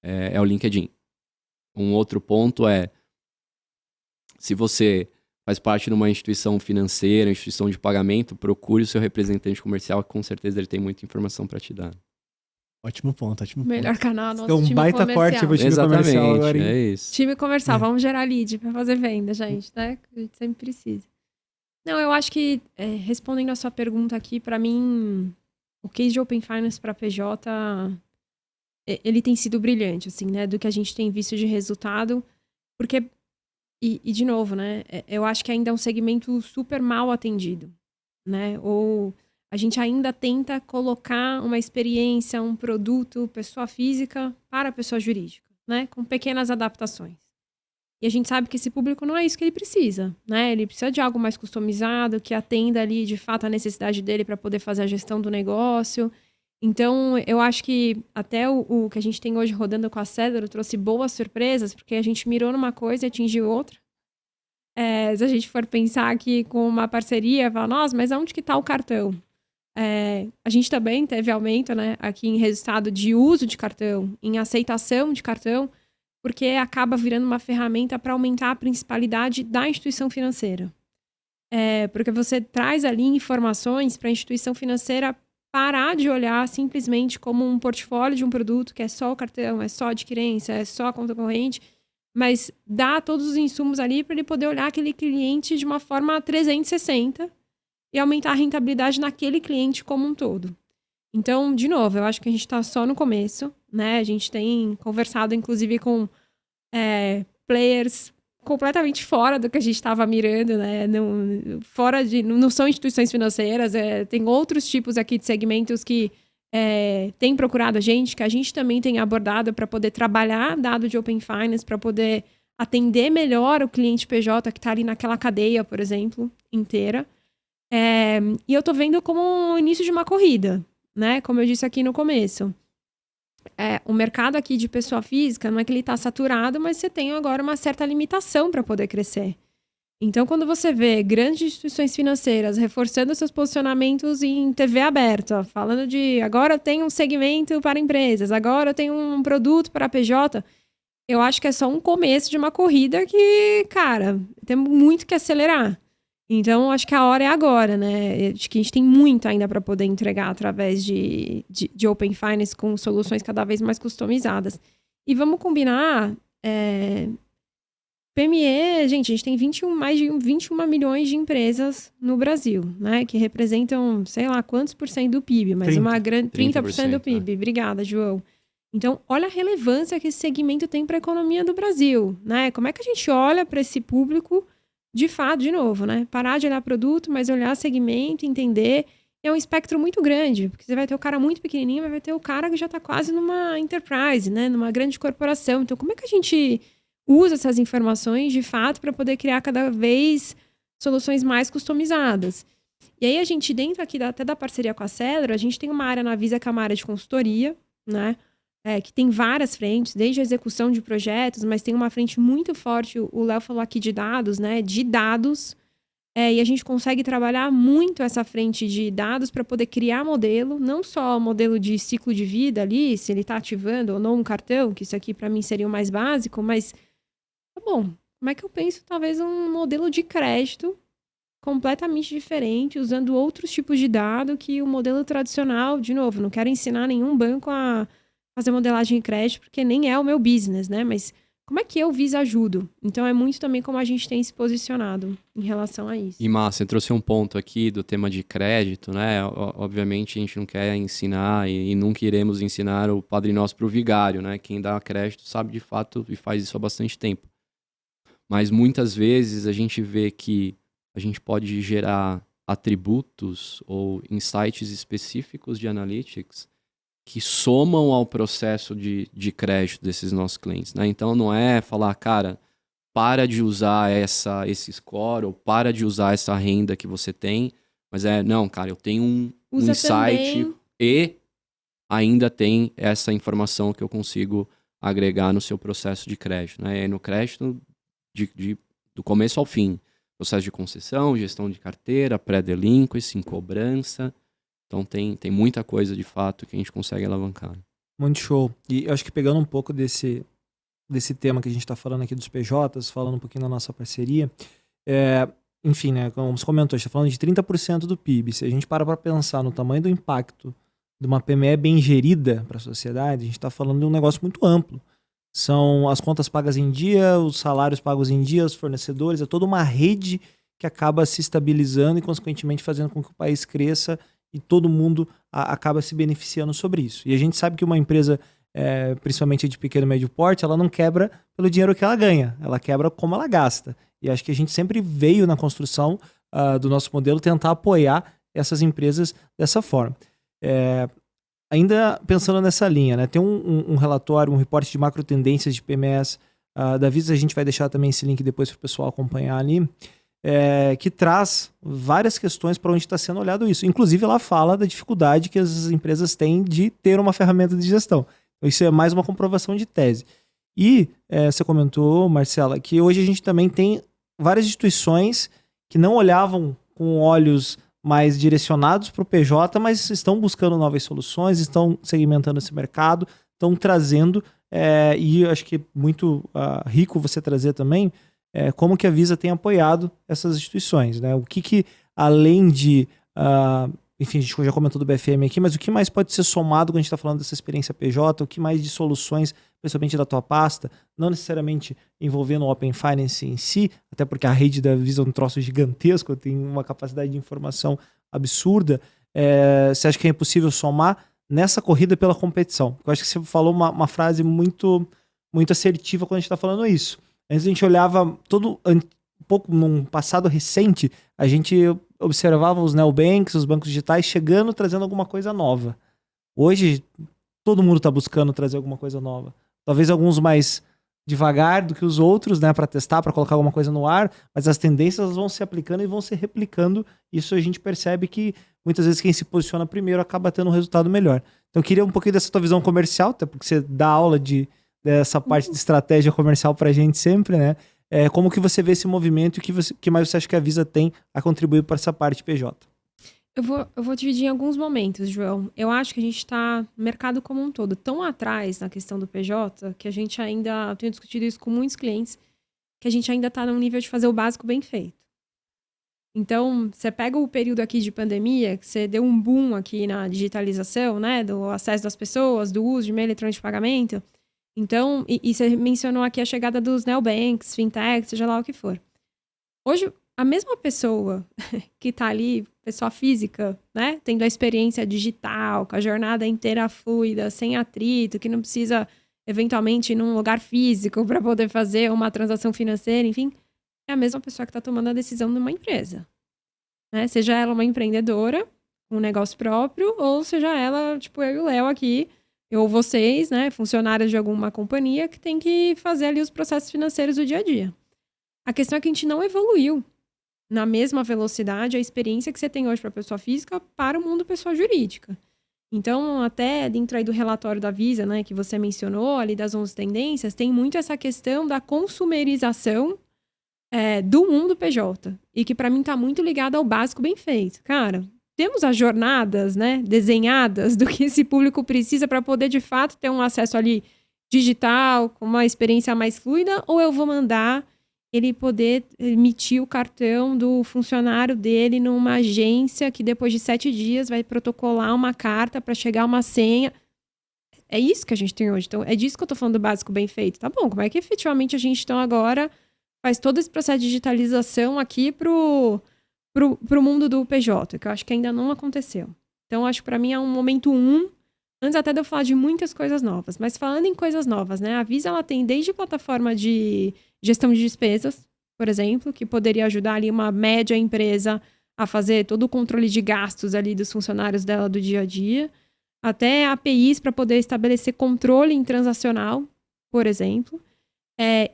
é o LinkedIn. Um outro ponto se você faz parte de uma instituição financeira, instituição de pagamento, procure o seu representante comercial, que com certeza ele tem muita informação para te dar. Ótimo ponto, ótimo ponto. Melhor canal, nosso É um time baita comercial. corte pro time comercial agora, hein? É isso. Time comercial, vamos gerar lead pra fazer venda, gente, né? A gente sempre precisa. Não, eu acho que, respondendo a sua pergunta aqui, pra mim, o case de Open Finance pra PJ, ele tem sido brilhante, assim, né? Do que a gente tem visto de resultado, porque, e de novo, né? Eu acho que ainda é um segmento super mal atendido, né? Ou a gente ainda tenta colocar uma experiência, um produto, pessoa física para pessoa jurídica, né? Com pequenas adaptações. E a gente sabe que esse público não é isso que ele precisa, né? Ele precisa de algo mais customizado, que atenda ali, de fato, a necessidade dele para poder fazer a gestão do negócio. Então, eu acho que até o que a gente tem hoje rodando com a Cedro trouxe boas surpresas, porque a gente mirou numa coisa e atingiu outra. Se a gente for pensar aqui com uma parceria, falar, nossa, mas aonde que está o cartão? A gente também teve aumento, né, aqui em resultado de uso de cartão, em aceitação de cartão, porque acaba virando uma ferramenta para aumentar a principalidade da instituição financeira. Porque você traz ali informações para a instituição financeira parar de olhar simplesmente como um portfólio de um produto que é só o cartão, é só a adquirência, é só a conta corrente, mas dá todos os insumos ali para ele poder olhar aquele cliente de uma forma 360 e aumentar a rentabilidade naquele cliente como um todo. Então, de novo, eu acho que a gente está só no começo, né? A gente tem conversado, inclusive, com players completamente fora do que a gente estava mirando, né? Não são instituições financeiras, tem outros tipos aqui de segmentos que têm procurado a gente, que a gente também tem abordado para poder trabalhar dado de Open Finance, para poder atender melhor o cliente PJ que está ali naquela cadeia, por exemplo, inteira. E eu tô vendo como o início de uma corrida, né? Como eu disse aqui no começo. O mercado aqui de pessoa física, não é que ele tá saturado, mas você tem agora uma certa limitação para poder crescer. Então, quando você vê grandes instituições financeiras reforçando seus posicionamentos em TV aberta, falando de agora eu tenho um segmento para empresas, agora eu tenho um produto para PJ, eu acho que é só um começo de uma corrida que, cara, temos muito que acelerar. Então, acho que a hora é agora, né? Acho que a gente tem muito ainda para poder entregar através de Open Finance com soluções cada vez mais customizadas. E vamos combinar, PME, gente, a gente tem mais de 21 milhões de empresas no Brasil, né? Que representam, sei lá, quantos por cento do PIB, mas 30, uma grande 30% do PIB. né? Obrigada, João. Então, olha a relevância que esse segmento tem para a economia do Brasil, né? Como é que a gente olha para esse público de fato, de novo, né? Parar de olhar produto, mas olhar segmento, entender. É um espectro muito grande, porque você vai ter o cara muito pequenininho, mas vai ter o cara que já está quase numa enterprise, né? Numa grande corporação. Então, como é que a gente usa essas informações, de fato, para poder criar cada vez soluções mais customizadas? E aí, a gente, dentro aqui até da parceria com a Cedro, a gente tem uma área na Visa que é uma área de consultoria, né? Que tem várias frentes, desde a execução de projetos, mas tem uma frente muito forte, o Léo falou aqui de dados, né? De dados. E a gente consegue trabalhar muito essa frente de dados para poder criar modelo, não só o modelo de ciclo de vida ali, se ele está ativando ou não um cartão, que isso aqui para mim seria o mais básico, mas, tá bom, como é que eu penso talvez um modelo de crédito completamente diferente, usando outros tipos de dado que o modelo tradicional, de novo, não quero ensinar nenhum banco a fazer modelagem de crédito, porque nem é o meu business, né? Mas como é que eu Visa ajudo? Então, é muito também como a gente tem se posicionado em relação a isso. E, Márcia, você trouxe um ponto aqui do tema de crédito, né? Obviamente, a gente não quer ensinar e nunca iremos ensinar o Padre Nosso para o vigário, né? Quem dá crédito sabe de fato e faz isso há bastante tempo. Mas, muitas vezes, a gente vê que a gente pode gerar atributos ou insights específicos de analytics que somam ao processo de crédito desses nossos clientes, né? Então, não é falar, cara, para de usar esse score ou para de usar essa renda que você tem, mas não, cara, eu tenho um insight também. E ainda tem essa informação que eu consigo agregar no seu processo de crédito, né? E no crédito do começo ao fim, processo de concessão, gestão de carteira, pré-delinquency, cobrança. Então tem muita coisa de fato que a gente consegue alavancar. Muito show. E eu acho que pegando um pouco desse tema que a gente está falando aqui dos PJs, falando um pouquinho da nossa parceria, Enfim, né, como você comentou, a gente está falando de 30% do PIB. Se a gente para pensar no tamanho do impacto de uma PME bem gerida para a sociedade, a gente está falando de um negócio muito amplo. São as contas pagas em dia, os salários pagos em dia, os fornecedores, é toda uma rede que acaba se estabilizando e, consequentemente, fazendo com que o país cresça e todo mundo acaba se beneficiando sobre isso. E a gente sabe que uma empresa, principalmente de pequeno e médio porte, ela não quebra pelo dinheiro que ela ganha, ela quebra como ela gasta. E acho que a gente sempre veio na construção do nosso modelo tentar apoiar essas empresas dessa forma. Ainda pensando nessa linha, né, tem um relatório, um reporte de macro tendências de PMEs da Visa, a gente vai deixar também esse link depois para o pessoal acompanhar ali, que traz várias questões para onde está sendo olhado isso. Inclusive, ela fala da dificuldade que as empresas têm de ter uma ferramenta de gestão. Então, isso é mais uma comprovação de tese. E você comentou, Marcela, que hoje a gente também tem várias instituições que não olhavam com olhos mais direcionados para o PJ, mas estão buscando novas soluções, estão segmentando esse mercado, estão trazendo, e eu acho que é muito rico você trazer também, como que a Visa tem apoiado essas instituições, né? O que além de... enfim, a gente já comentou do BFM aqui, mas o que mais pode ser somado quando a gente está falando dessa experiência PJ? O que mais de soluções, principalmente da tua pasta, não necessariamente envolvendo o Open Finance em si, até porque a rede da Visa é um troço gigantesco, tem uma capacidade de informação absurda. Você acha que é impossível somar nessa corrida pela competição? Eu acho que você falou uma frase muito, muito assertiva quando a gente está falando isso. Antes a gente olhava um pouco num passado recente, a gente observava os neobanks, os bancos digitais chegando, trazendo alguma coisa nova. Hoje, todo mundo está buscando trazer alguma coisa nova. Talvez alguns mais devagar do que os outros, né, para testar, para colocar alguma coisa no ar, mas as tendências elas vão se aplicando e vão se replicando. Isso a gente percebe que muitas vezes quem se posiciona primeiro acaba tendo um resultado melhor. Então eu queria um pouquinho dessa tua visão comercial, até porque você dá aula dessa parte de estratégia comercial para a gente sempre, né? Como que você vê esse movimento e o que mais você acha que a Visa tem a contribuir para essa parte PJ? Eu vou dividir em alguns momentos, João. Eu acho que a gente está, no mercado como um todo, tão atrás na questão do PJ, que a gente ainda, tenho discutido isso com muitos clientes, que a gente ainda está num nível de fazer o básico bem feito. Então, você pega o período aqui de pandemia, que você deu um boom aqui na digitalização, né, do acesso das pessoas, do uso de meio eletrônico de pagamento. Então, e você mencionou aqui a chegada dos neobanks, fintechs, seja lá o que for. Hoje, a mesma pessoa que está ali, pessoa física, né, tendo a experiência digital, com a jornada inteira fluida, sem atrito, que não precisa, eventualmente, ir num lugar físico para poder fazer uma transação financeira, enfim, é a mesma pessoa que está tomando a decisão numa empresa. Né? Seja ela uma empreendedora, um negócio próprio, ou seja ela, tipo eu e o Léo aqui, ou vocês, né, funcionários de alguma companhia que tem que fazer ali os processos financeiros do dia a dia. A questão é que a gente não evoluiu na mesma velocidade a experiência que você tem hoje para a pessoa física para o mundo pessoa jurídica. Então, até dentro aí do relatório da Visa, né, que você mencionou, ali das 11 tendências, tem muito essa questão da consumerização do mundo PJ. E que para mim está muito ligado ao básico bem feito. Cara, temos as jornadas, né, desenhadas do que esse público precisa para poder, de fato, ter um acesso ali digital, com uma experiência mais fluida, ou eu vou mandar ele poder emitir o cartão do funcionário dele numa agência que depois de 7 dias vai protocolar uma carta para chegar uma senha. É isso que a gente tem hoje. Então, é disso que eu tô falando do básico bem feito. Tá bom, como é que efetivamente a gente, então, agora faz todo esse processo de digitalização aqui pro mundo do PJ, que eu acho que ainda não aconteceu. Então, acho que para mim é um momento antes até de eu falar de muitas coisas novas. Mas falando em coisas novas, né? A Visa, ela tem desde plataforma de gestão de despesas, por exemplo, que poderia ajudar ali uma média empresa a fazer todo o controle de gastos ali dos funcionários dela do dia a dia, até APIs para poder estabelecer controle em transacional, por exemplo.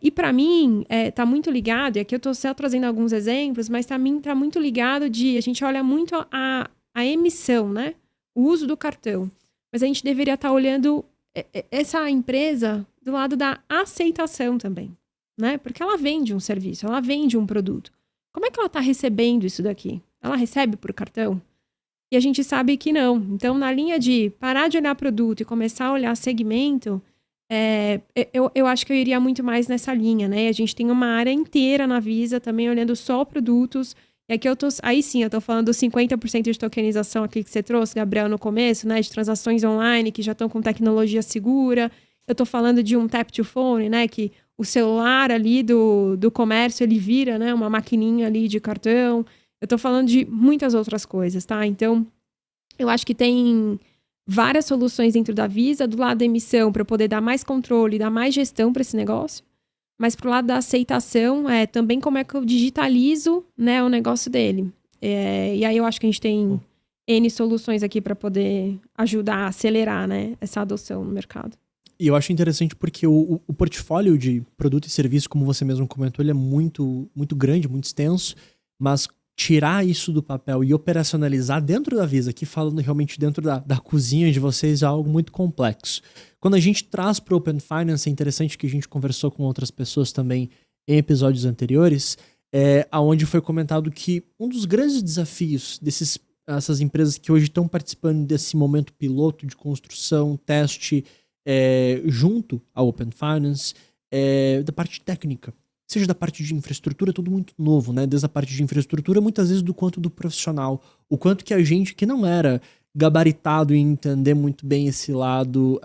E para mim, tá muito ligado, e aqui eu tô só trazendo alguns exemplos, mas tá muito ligado a gente olha muito a emissão, né? O uso do cartão. Mas a gente deveria estar olhando essa empresa do lado da aceitação também, né? Porque ela vende um serviço, ela vende um produto. Como é que ela está recebendo isso daqui? Ela recebe por cartão? E a gente sabe que não. Então, na linha de parar de olhar produto e começar a olhar segmento, Eu acho que eu iria muito mais nessa linha, né? A gente tem uma área inteira na Visa também olhando só produtos. E aqui aí sim, eu tô falando dos 50% de tokenização aqui que você trouxe, Gabriel, no começo, né? De transações online que já estão com tecnologia segura. Eu tô falando de um tap to phone, né? Que o celular ali do comércio, ele vira, né? Uma maquininha ali de cartão. Eu tô falando de muitas outras coisas, tá? Então, eu acho que tem várias soluções dentro da Visa, do lado da emissão, para poder dar mais controle, dar mais gestão para esse negócio. Mas pro lado da aceitação, também como é que eu digitalizo, né, o negócio dele. E aí eu acho que a gente tem N soluções aqui para poder ajudar a acelerar, né, essa adoção no mercado. E eu acho interessante porque o portfólio de produto e serviço, como você mesmo comentou, ele é muito, muito grande, muito extenso, mas tirar isso do papel e operacionalizar dentro da Visa, aqui falando realmente dentro da cozinha de vocês, é algo muito complexo. Quando a gente traz para o Open Finance, é interessante que a gente conversou com outras pessoas também em episódios anteriores, onde foi comentado que um dos grandes desafios dessas empresas que hoje estão participando desse momento piloto de construção, teste, junto ao Open Finance, da parte técnica. Seja da parte de infraestrutura, é tudo muito novo, né? Desde a parte de infraestrutura, muitas vezes do quanto do profissional. O quanto que a gente que não era gabaritado em entender muito bem esse lado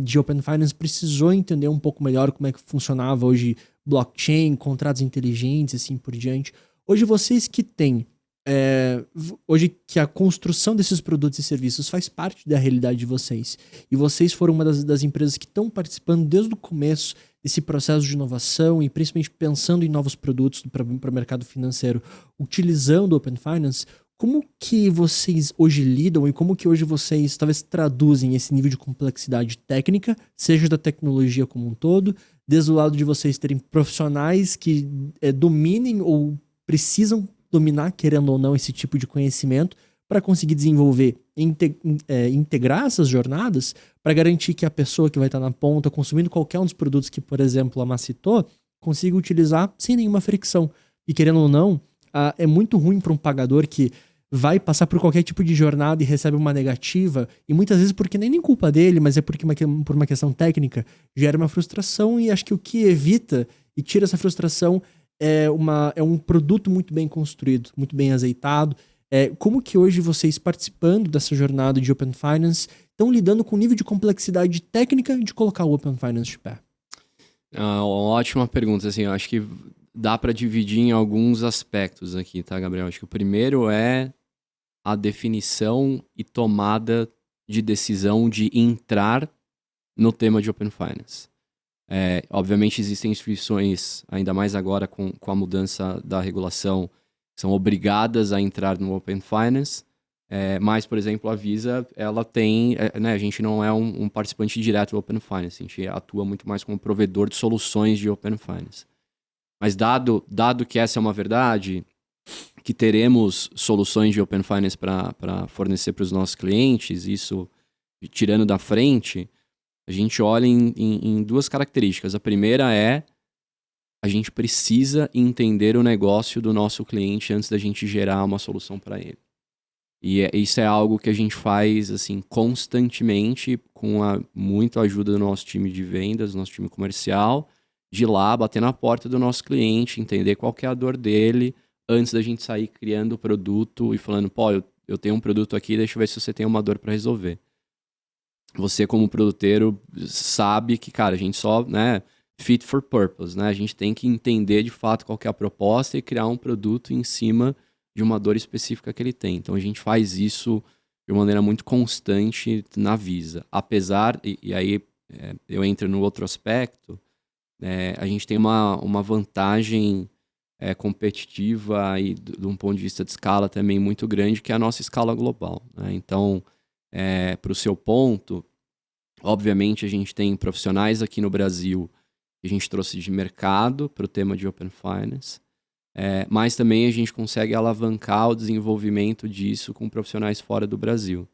de Open Finance precisou entender um pouco melhor como é que funcionava hoje blockchain, contratos inteligentes, assim por diante. Hoje vocês que têm hoje que a construção desses produtos e serviços faz parte da realidade de vocês, e vocês foram uma das empresas que estão participando desde o começo desse processo de inovação e principalmente pensando em novos produtos para o mercado financeiro, utilizando o Open Finance, como que vocês hoje lidam e como que hoje vocês talvez traduzem esse nível de complexidade técnica, seja da tecnologia como um todo, desde o lado de vocês terem profissionais que dominem ou precisam dominar, querendo ou não, esse tipo de conhecimento para conseguir desenvolver integrar essas jornadas para garantir que a pessoa que vai estar na ponta, consumindo qualquer um dos produtos que, por exemplo, a Má citou, consiga utilizar sem nenhuma fricção. E querendo ou não, é muito ruim para um pagador que vai passar por qualquer tipo de jornada e recebe uma negativa, e muitas vezes porque nem culpa dele, mas é porque por uma questão técnica, gera uma frustração, e acho que o que evita e tira essa frustração é um produto muito bem construído, muito bem azeitado. Como que hoje vocês, participando dessa jornada de Open Finance, estão lidando com o nível de complexidade técnica de colocar o Open Finance de pé? Uma ótima pergunta. Assim, eu acho que dá para dividir em alguns aspectos aqui, tá, Gabriel? Acho que o primeiro é a definição e tomada de decisão de entrar no tema de Open Finance. Obviamente existem instituições, ainda mais agora com a mudança da regulação, são obrigadas a entrar no Open Finance, mas, por exemplo, a Visa, ela tem, a gente não é um participante direto do Open Finance, a gente atua muito mais como provedor de soluções de Open Finance. Mas dado que essa é uma verdade, que teremos soluções de Open Finance para fornecer para os nossos clientes, isso tirando da frente, a gente olha em duas características. A primeira é a gente precisa entender o negócio do nosso cliente antes da gente gerar uma solução para ele. E isso é algo que a gente faz assim constantemente, com muita ajuda do nosso time de vendas, do nosso time comercial, de ir lá, bater na porta do nosso cliente, entender qual que é a dor dele, antes da gente sair criando o produto e falando, eu tenho um produto aqui, deixa eu ver se você tem uma dor para resolver. Você, como produteiro, sabe que, cara, a gente só, fit for purpose, né? A gente tem que entender de fato qual que é a proposta e criar um produto em cima de uma dor específica que ele tem. Então a gente faz isso de maneira muito constante na Visa. Apesar, e aí eu entro no outro aspecto, a gente tem uma vantagem competitiva e de um ponto de vista de escala também muito grande, que é a nossa escala global, né? Então, para o seu ponto, obviamente a gente tem profissionais aqui no Brasil que a gente trouxe de mercado para o tema de Open Finance, mas também a gente consegue alavancar o desenvolvimento disso com profissionais fora do Brasil,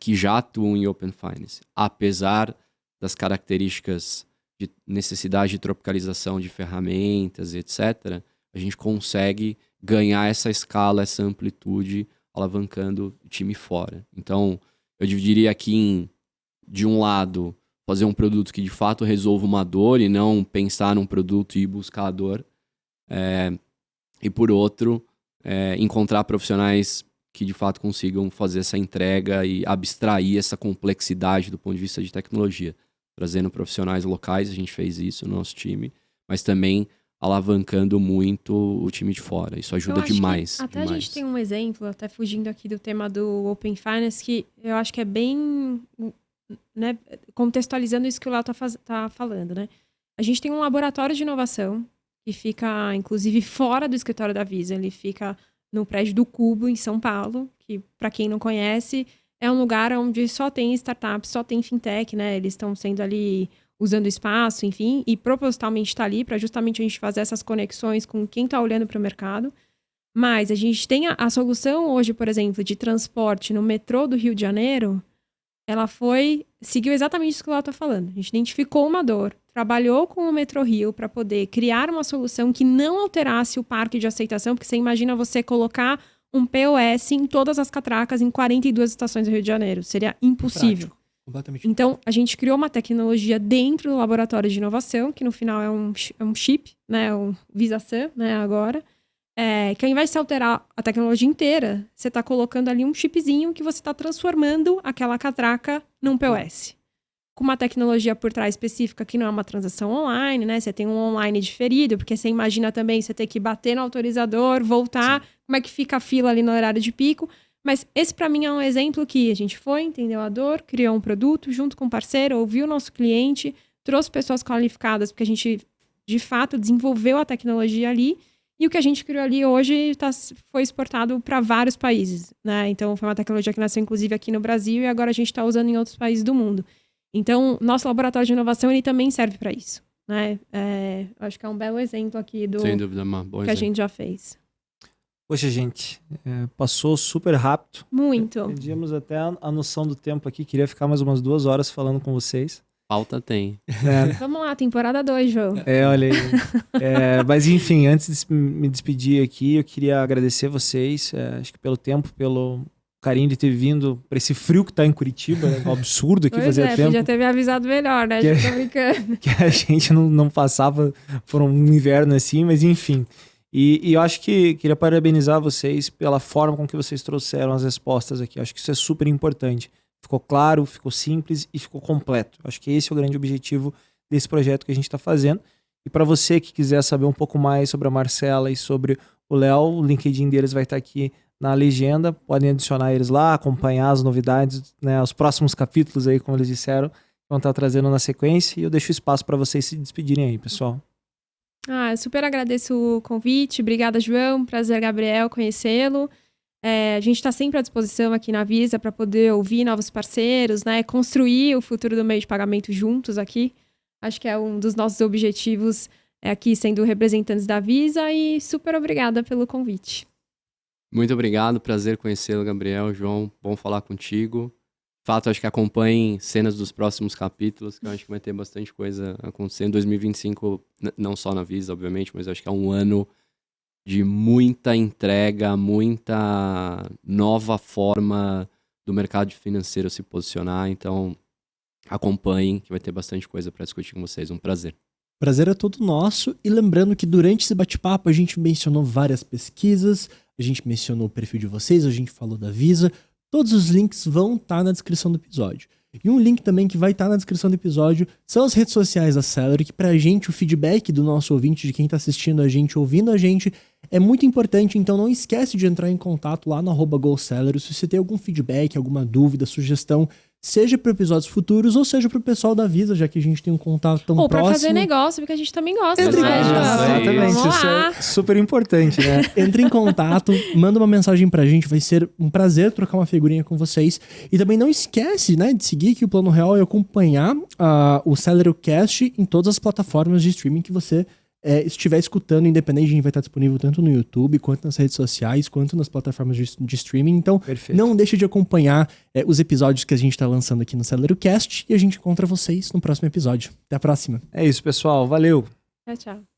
que já atuam em Open Finance. Apesar das características de necessidade de tropicalização de ferramentas, etc., a gente consegue ganhar essa escala, essa amplitude, alavancando o time fora. Então, eu dividiria aqui de um lado, fazer um produto que de fato resolva uma dor e não pensar num produto e ir buscar a dor. E por outro, encontrar profissionais que de fato consigam fazer essa entrega e abstrair essa complexidade do ponto de vista de tecnologia. Trazendo profissionais locais, a gente fez isso no nosso time, mas também alavancando muito o time de fora. Isso ajuda demais. Até demais. A gente tem um exemplo, até fugindo aqui do tema do Open Finance, que eu acho que é bem, né, contextualizando isso que o Léo tá falando, né? A gente tem um laboratório de inovação que fica, inclusive, fora do escritório da Visa. Ele fica no prédio do Cubo, em São Paulo, que, para quem não conhece, é um lugar onde só tem startups, só tem fintech, né? Eles estão sendo ali, usando espaço, enfim, e propositalmente está ali para justamente a gente fazer essas conexões com quem está olhando para o mercado. Mas a gente tem a solução hoje, por exemplo, de transporte no metrô do Rio de Janeiro, ela seguiu exatamente isso que o Léo está falando. A gente identificou uma dor, trabalhou com o Metrô Rio para poder criar uma solução que não alterasse o parque de aceitação, porque você imagina você colocar um POS em todas as catracas em 42 estações do Rio de Janeiro. Seria impossível. Prático, completamente. Então, a gente criou uma tecnologia dentro do laboratório de inovação, que no final é um chip, né? Um Visa-Sam, né? Agora. Que ao invés de você alterar a tecnologia inteira, você está colocando ali um chipzinho que você está transformando aquela catraca num POS. Com uma tecnologia por trás específica que não é uma transação online, né? Você tem um online diferido, porque você imagina também você ter que bater no autorizador, voltar, como é que fica a fila ali no horário de pico. Mas esse, para mim, é um exemplo que a gente foi, entendeu a dor, criou um produto junto com um parceiro, ouviu o nosso cliente, trouxe pessoas qualificadas, porque a gente, de fato, desenvolveu a tecnologia ali. E o que a gente criou ali hoje foi exportado para vários países, né? Então, foi uma tecnologia que nasceu, inclusive, aqui no Brasil e agora a gente está usando em outros países do mundo. Então, nosso laboratório de inovação, ele também serve para isso, né? Acho que é um belo exemplo aqui do Sem dúvida, uma boa que a gente já fez. Poxa, gente, passou super rápido. Muito. Perdíamos até a noção do tempo aqui. Queria ficar mais umas 2 horas falando com vocês. Falta tem. Vamos lá, temporada 2, João. Olha aí. Mas enfim, antes de me despedir aqui, eu queria agradecer vocês, acho que pelo tempo, pelo carinho de ter vindo para esse frio que tá em Curitiba, né? Um absurdo aqui, fazia tempo. Podia ter me avisado melhor, né? Já tô brincando. Que a gente não passava por um inverno assim, mas enfim. E eu acho que queria parabenizar vocês pela forma com que vocês trouxeram as respostas aqui. Eu acho que isso é super importante. Ficou claro, ficou simples e ficou completo. Acho que esse é o grande objetivo desse projeto que a gente está fazendo. E para você que quiser saber um pouco mais sobre a Marcela e sobre o Léo, o LinkedIn deles vai estar aqui na legenda. Podem adicionar eles lá, acompanhar as novidades, né, os próximos capítulos aí, como eles disseram, vão estar trazendo na sequência. E eu deixo espaço para vocês se despedirem aí, pessoal. Eu super agradeço o convite. Obrigada, João. Prazer, Gabriel, conhecê-lo. A gente está sempre à disposição aqui na Visa para poder ouvir novos parceiros, né? Construir o futuro do meio de pagamento juntos aqui. Acho que é um dos nossos objetivos aqui, sendo representantes da Visa. E super obrigada pelo convite. Muito obrigado, prazer conhecê-lo, Gabriel, João. Bom falar contigo. De fato, acho que acompanhem cenas dos próximos capítulos, que eu acho que vai ter bastante coisa acontecendo. Em 2025, não só na Visa, obviamente, mas acho que é um ano de muita entrega, muita nova forma do mercado financeiro se posicionar. Então, acompanhem, que vai ter bastante coisa para discutir com vocês. Um prazer. Prazer é todo nosso. E lembrando que durante esse bate-papo a gente mencionou várias pesquisas, a gente mencionou o perfil de vocês, a gente falou da Visa. Todos os links vão estar na descrição do episódio. E um link também que vai estar na descrição do episódio são as redes sociais da Celery, que pra gente o feedback do nosso ouvinte, de quem tá assistindo a gente, ouvindo a gente, é muito importante. Então não esquece de entrar em contato lá no @GoCelery se você tem algum feedback, alguma dúvida, sugestão, seja para episódios futuros ou seja para o pessoal da Visa, já que a gente tem um contato tão próximo. Ou para fazer negócio, porque a gente também gosta. Entre né, exatamente, isso é super importante, né? Entre em contato, manda uma mensagem pra gente, vai ser um prazer trocar uma figurinha com vocês. E também não esquece, né, de seguir aqui o Plano Real e acompanhar o CeleryCast em todas as plataformas de streaming que você estiver escutando, independente, a gente vai estar disponível tanto no YouTube, quanto nas redes sociais, quanto nas plataformas de streaming. Então, Perfeito. Não deixe de acompanhar os episódios que a gente está lançando aqui no CeleryCast e a gente encontra vocês no próximo episódio. Até a próxima. É isso, pessoal. Valeu! Tchau, tchau.